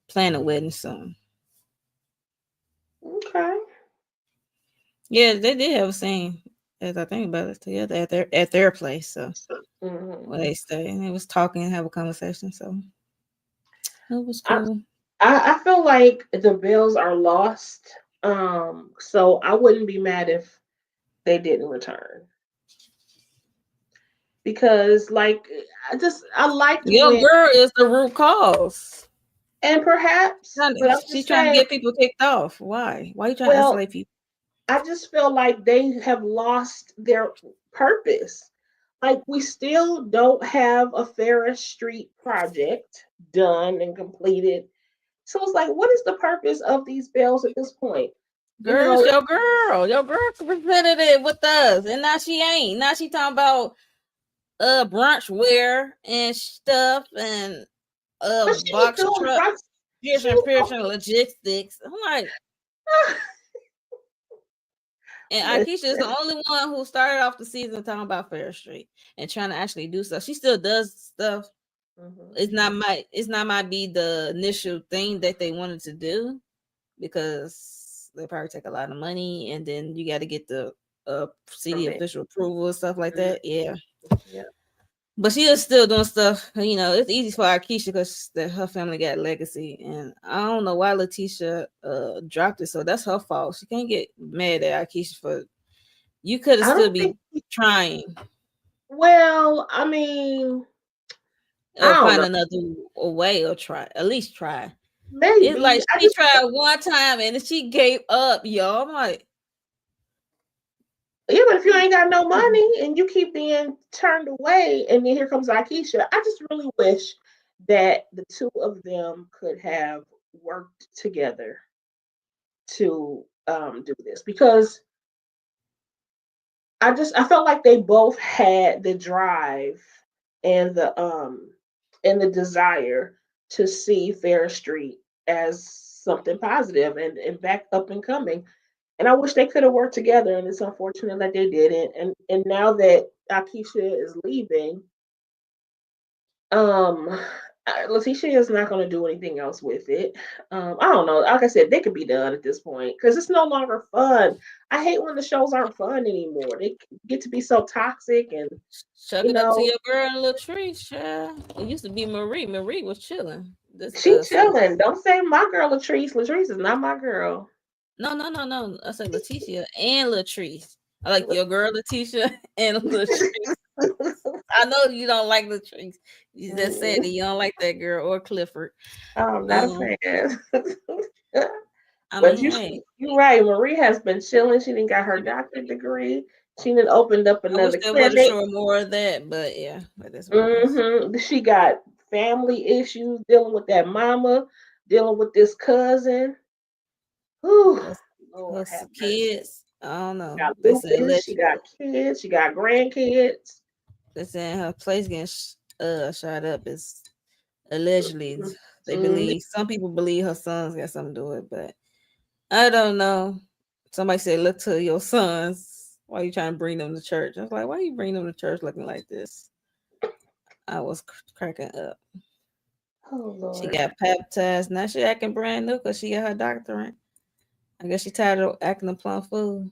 plan a wedding soon. Okay. Yeah, they did have a scene, as I think about it, together at their place. So Hmm. where they stay, and they was talking and have a conversation. So it was I, cool. I feel like the Bills are lost. So I wouldn't be mad if they didn't return because like I liked Your when girl is the root cause. and perhaps, but I'm She's just trying to saying. get people kicked off. Why? Why you trying to Well, isolate people? I just feel like they have lost their purpose. Like we still don't have a Ferris Street project done and completed. So it's like, what is the purpose of these bills at this point? You Girl, it's know, your girl. Your girl presented it with us, and now she ain't. Now she talking about brunch wear and stuff, and but she was box doing truck brunch. She different was person logistics. I'm like, and Akeisha is the listen. only one who started off the season talking about Fair Street and trying to actually do stuff. She still does stuff. Mhm. It's not might be the initial thing that they wanted to do, because they probably take a lot of money, and then you got to get the city Permit. official approval and stuff like Mhm. that. Yeah, Yeah. but she is still doing stuff. It's easy for Akeisha because her family got legacy, and I don't know why Letitia dropped it. So that's her fault. She can't get mad at Akeisha for. You could have I still don't be think. trying Well, I mean, I or don't find know. another way, or try at least try. It's Maybe like I she just tried one time and she gave up, y'all. I'm like, yeah, but if you ain't got no money and you keep being turned away, and then here comes Akeisha, I just really wish that the two of them could have worked together to do this because I felt like they both had the drive and the desire to see Fair Street as something positive and back up and coming. And I wish they could have worked together, and it's unfortunate that they didn't. And now that Akeisha is leaving, um, Letitia is not going to do anything else with it. I don't know. Like I said, they could be done at this point because it's no longer fun. I hate when the shows aren't fun anymore. They get to be so toxic, and chuck you it up to know, your girl Latrice. Child. It used to be Marie. Marie was chilling. This she season. chilling. Don't say my girl Latrice. Latrice is not my girl. No. I said Leticia and Latrice. I like your girl Leticia and Latrice. I know you don't like Latrice. You just said that Mm, you don't like that girl or Clifford. I'm not a Um, fan. I But mean, hey, you're right. Marie has been chilling. She didn't got her doctorate degree. She done opened up I wish another they would have clinic. shown more of that, but yeah, that is what it is. She got family issues, dealing with that mama, dealing with this cousin. Whew, Her, Lord her have mercy. kids, I don't She know. got They said lupus. She got kids. She got grandkids. they said her place getting shot up is allegedly. They believe some people believe her sons got something to do with it, but I don't know. Somebody said, "Look to your sons. Why you trying to bring them to church?" I was like, "Why you bring them to church looking like this?" I was cracking up. Oh She Lord. got baptized. Now she acting brand new because she got her doctorate. I guess she tired of acting a plum fool.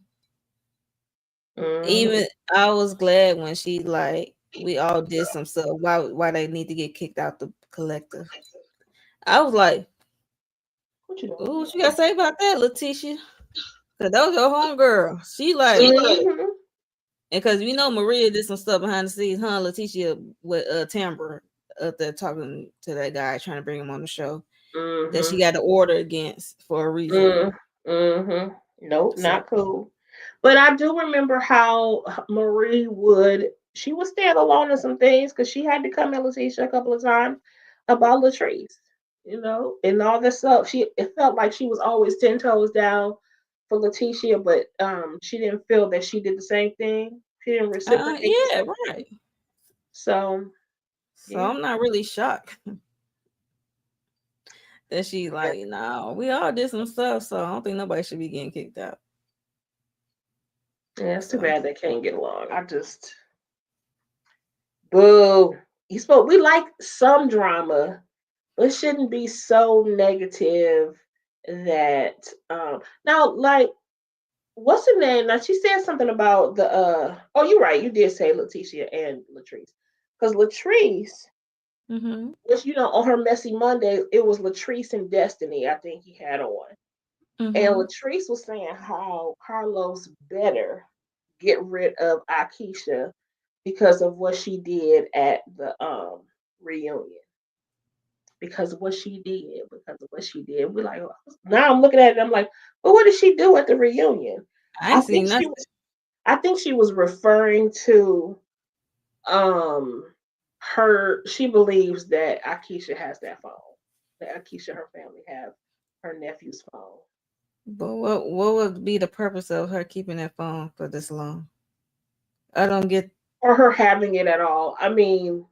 Mm-hmm. Even I was glad when she like we all did some stuff. Why they need to get kicked out the collective? I was like, What you "Ooh, doing? what you got to say about that, Letitia?" Cause that was your homegirl. She like, Mm-hmm. and cause we know Maria did some stuff behind the scenes, huh? Letitia with Timbre up there talking to that guy trying to bring him on the show that she Mm-hmm. got the order against for a reason. Mm-hmm. Nope, So not cool. But I do remember how Marie would, she would stand alone in some things because she had to come at Letitia a couple of times about Latrice, and all this stuff. It felt like she was always 10 toes down for Letitia, but she didn't feel that she did the same thing. She didn't reciprocate the yeah, same right. thing. So So yeah. I'm not really shocked that she like, no, we all did some stuff, so I don't think nobody should be getting kicked out. Yeah, it's too So bad they can't get along. I just boo. We like some drama, but it shouldn't be so negative that now like what's her name? Now she said something about the oh you're right, you did say Leticia and Latrice. Because Latrice, mm-hmm. which on her messy Monday, it was Latrice and Destiny, I think he had on. And Mm-hmm. Latrice was saying how Carlos better get rid of Akeisha because of what she did at the reunion. Because of what she did, because of what she did. We're like, now I'm looking at it, I'm like, well, what did she do at the reunion? I I ain't think seen she nothing. was I think she was referring to um she believes that Akeisha has that phone. That Akeisha, her family have her nephew's phone. But what would be the purpose of her keeping that phone for this long? I don't get. Or her having it at all. I mean,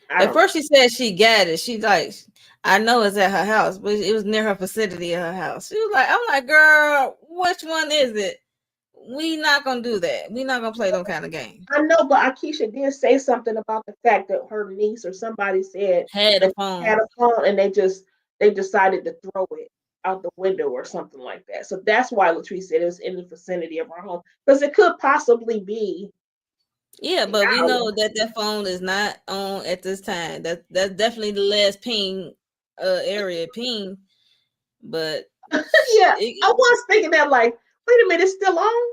I At don't know. first, she said she got it. She like, I know it's at her house, but it was near her vicinity of her house. She was like, I'm like, girl, which one is it? We not gonna do that. We not gonna play them kind of game. I know, but Akeisha did say something about the fact that her niece or somebody said Had a that they phone, had a phone and they decided to throw it out the window or something like that. So that's why Latrice said it was in the vicinity of her home because it could possibly be yeah, the but we know house. that that phone is not on at this time. That's definitely the last ping, area ping. But Yeah, I it, was thinking that like, wait a minute, it's still on.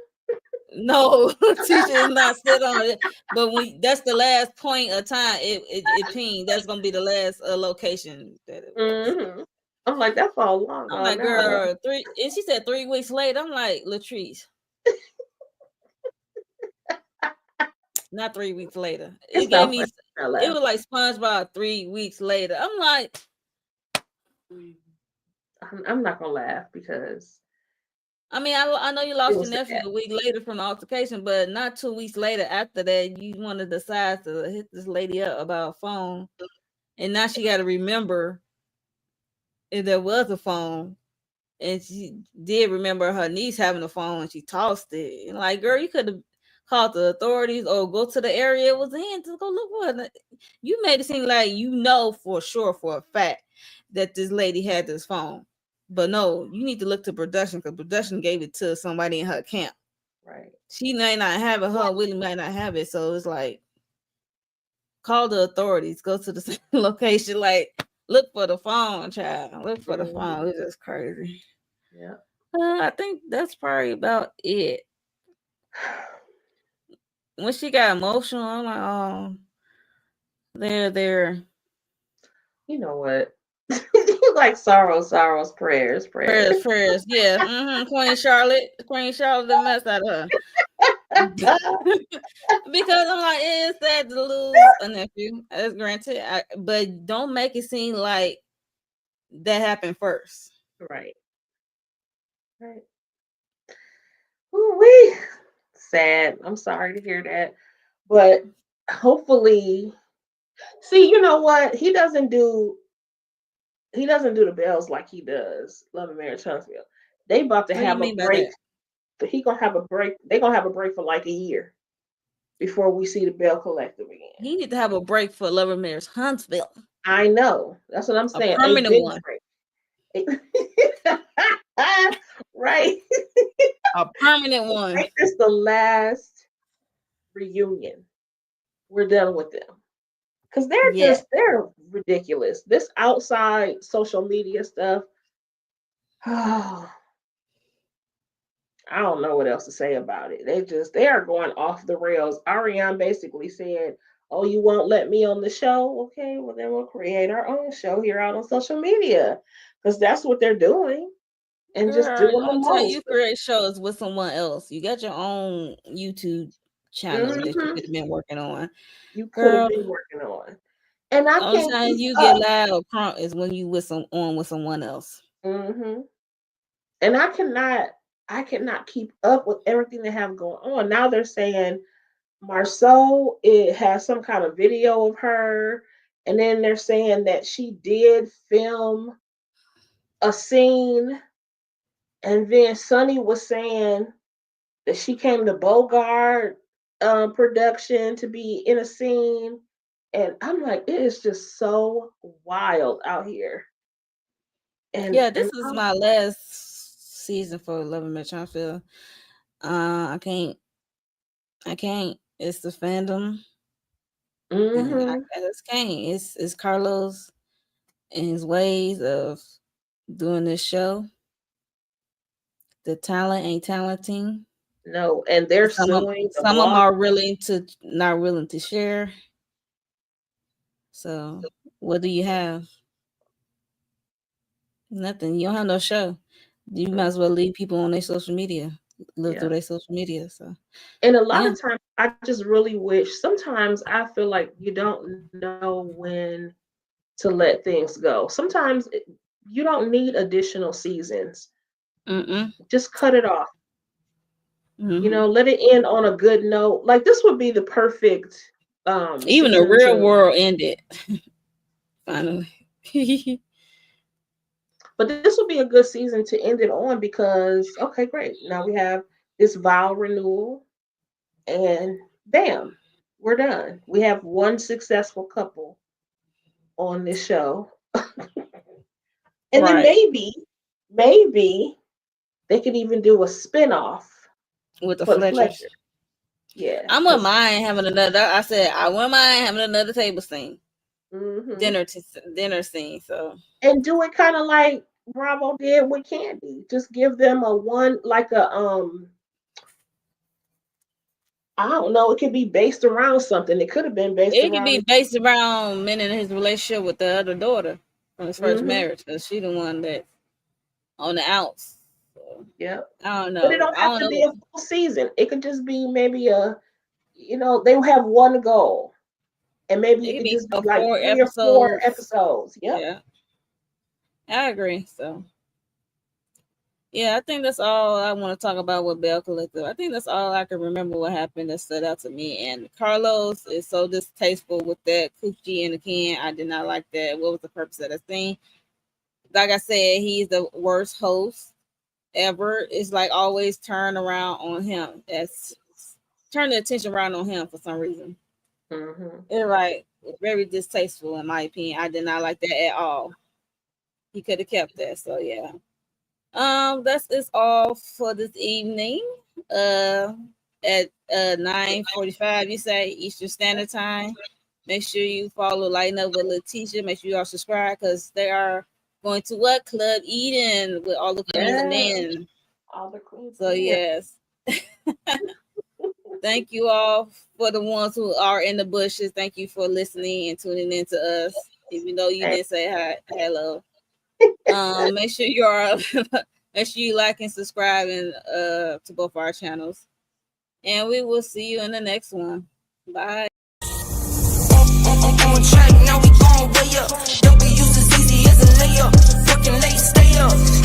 no, teacher is not sit on it. But when that's the last point of time, it pinged. That's gonna be the last location that it was. Mm-hmm. I'm like, that phone long I'm gone like, now. Huh? girl, three. And she said 3 weeks later. I'm like, Latrice, not 3 weeks later. It It's gave not me. funny. I It laugh. was like SpongeBob 3 weeks later. I'm like, I'm not gonna laugh because I mean, I know you it lost your was nephew sad. a week later from the altercation, but not 2 weeks later after that, you want to decide to hit this lady up about a phone, and now she got to remember if there was a phone, and she did remember her niece having a phone, and she tossed it. And like, girl, you could have called the authorities or go to the area it was in to go look for it. You made it seem like you know for sure, for a fact, that this lady had this phone. But no, you need to look to production because production gave it to somebody in her camp. Right. She may not have it, her Willie might not have it. So it's like, call the authorities, go to the location, like, look for the phone, child. Look for the Mm-hmm. phone. It's just crazy. Yeah. I think that's probably about it. When she got emotional, I'm like, oh, there. You know what? You like sorrows, prayers, Prayers, prayers. prayers. Yeah. Queen Charlotte, the mess out of her. Because I'm like, it's sad to lose a nephew, as granted, but don't make it seem like that happened first. Right. Right. Ooh wee. Sad. I'm sorry to hear that. But hopefully, see, you know what? He doesn't do he doesn't do the bells like he does Love and Marriage Huntsville. They about to What do you have a mean by break. that? He gonna have a break. They gonna have a break for like a year before we see the Bell Collective again. He need to have a break for Love and Marriage Huntsville. I know. That's what I'm A saying. A permanent big one. break. Right. A permanent one. Right. This the last reunion. We're done with them. Because Yeah. they're ridiculous. This outside social media stuff. Oh, I don't know what else to say about it. They are going off the rails. Ariane basically said, "Oh, you won't let me on the show? Okay, well then we'll create our own show here out on social media." Because that's what they're doing. And just Girl, doing the don't tell you most. create shows with someone else. You got your own YouTube channel that you Hmm. could have been working on. You could have Girl, been working on. And I only can't time keep you get up. loud or crunk is when you with someone else. Hmm. And I cannot keep up with everything they have going on. Now they're saying Marceau, it has some kind of video of her, and then they're saying that she did film a scene, and then Sonny was saying that she came to Bogart production to be in a scene, and I'm like, it is just so wild out here, and Yeah, this and is I'm, my last season for Love and Marriage Huntsville. I can't. It's the fandom, and mm-hmm, I just can't. It's Carlos and his ways of doing this show. The talent ain't talenting. no, and they're suing the Some of them blog. are willing to not willing to share. So what do you have? Nothing. You don't have no show. You might as well leave people on their social media, live through Yeah. their social media. So And a lot yeah. of times, I just really wish. Sometimes I feel like you don't know when to let things go. Sometimes you don't need additional seasons. Mm-mm. Just cut it off. Mm-hmm. Let it end on a good note. Like this would be the perfect Even the season real to. world ended finally. But this would be a good season to end it on because okay, great. Now we have this vow renewal, and bam, we're done. We have one successful couple on this show. And then Right. maybe they could even do a spinoff With the for the Fletchers. Fletcher. Yeah, I wouldn't because mind having another. I said I wouldn't mind having another table scene, hmm dinner scene. So and do it kind of like Bravo did with Candy. Just give them a one like a I don't know. It could be based around something. It could have been based it could around. be based around men and his relationship with the other daughter from his first Mm-hmm. marriage, because she the one that on the outs. So, Yep. I don't But it know. don't I have don't to be know. a full season. It could just be maybe they will have one goal, and maybe It it could could be just be a like four 3 or 4 episodes. episodes. Yep. Yeah, I agree. So yeah, I think that's all I want to talk about with Bell Collective. I think that's all I can remember what happened that stood out to me. And Carlos is so distasteful with that coochie in the can. I did not like that. What was the purpose of that thing? Like I said, he's the worst host ever. It's like always turn around on him. That's turn the attention around on him for some reason. Mm-hmm. It's like very distasteful in my opinion. I did not like that at all. He could have kept that. So yeah. That's is all for this evening. Uh, at 9:45, you say Eastern Standard Time. Make sure you follow Lighten Up with Letitia. Make sure you are subscribed because they are going to what Club Eden with all the queens Yeah. men. All the queens So men. yes, thank you all for the ones who are in the bushes. Thank you for listening and tuning in to us, even though you Hey, didn't say hi, hello. Make sure you are make sure you like and subscribe and to both our channels. And we will see you in the next one. Bye. On track, now we gon' way up. W's as easy as a layup. Working late, stay up.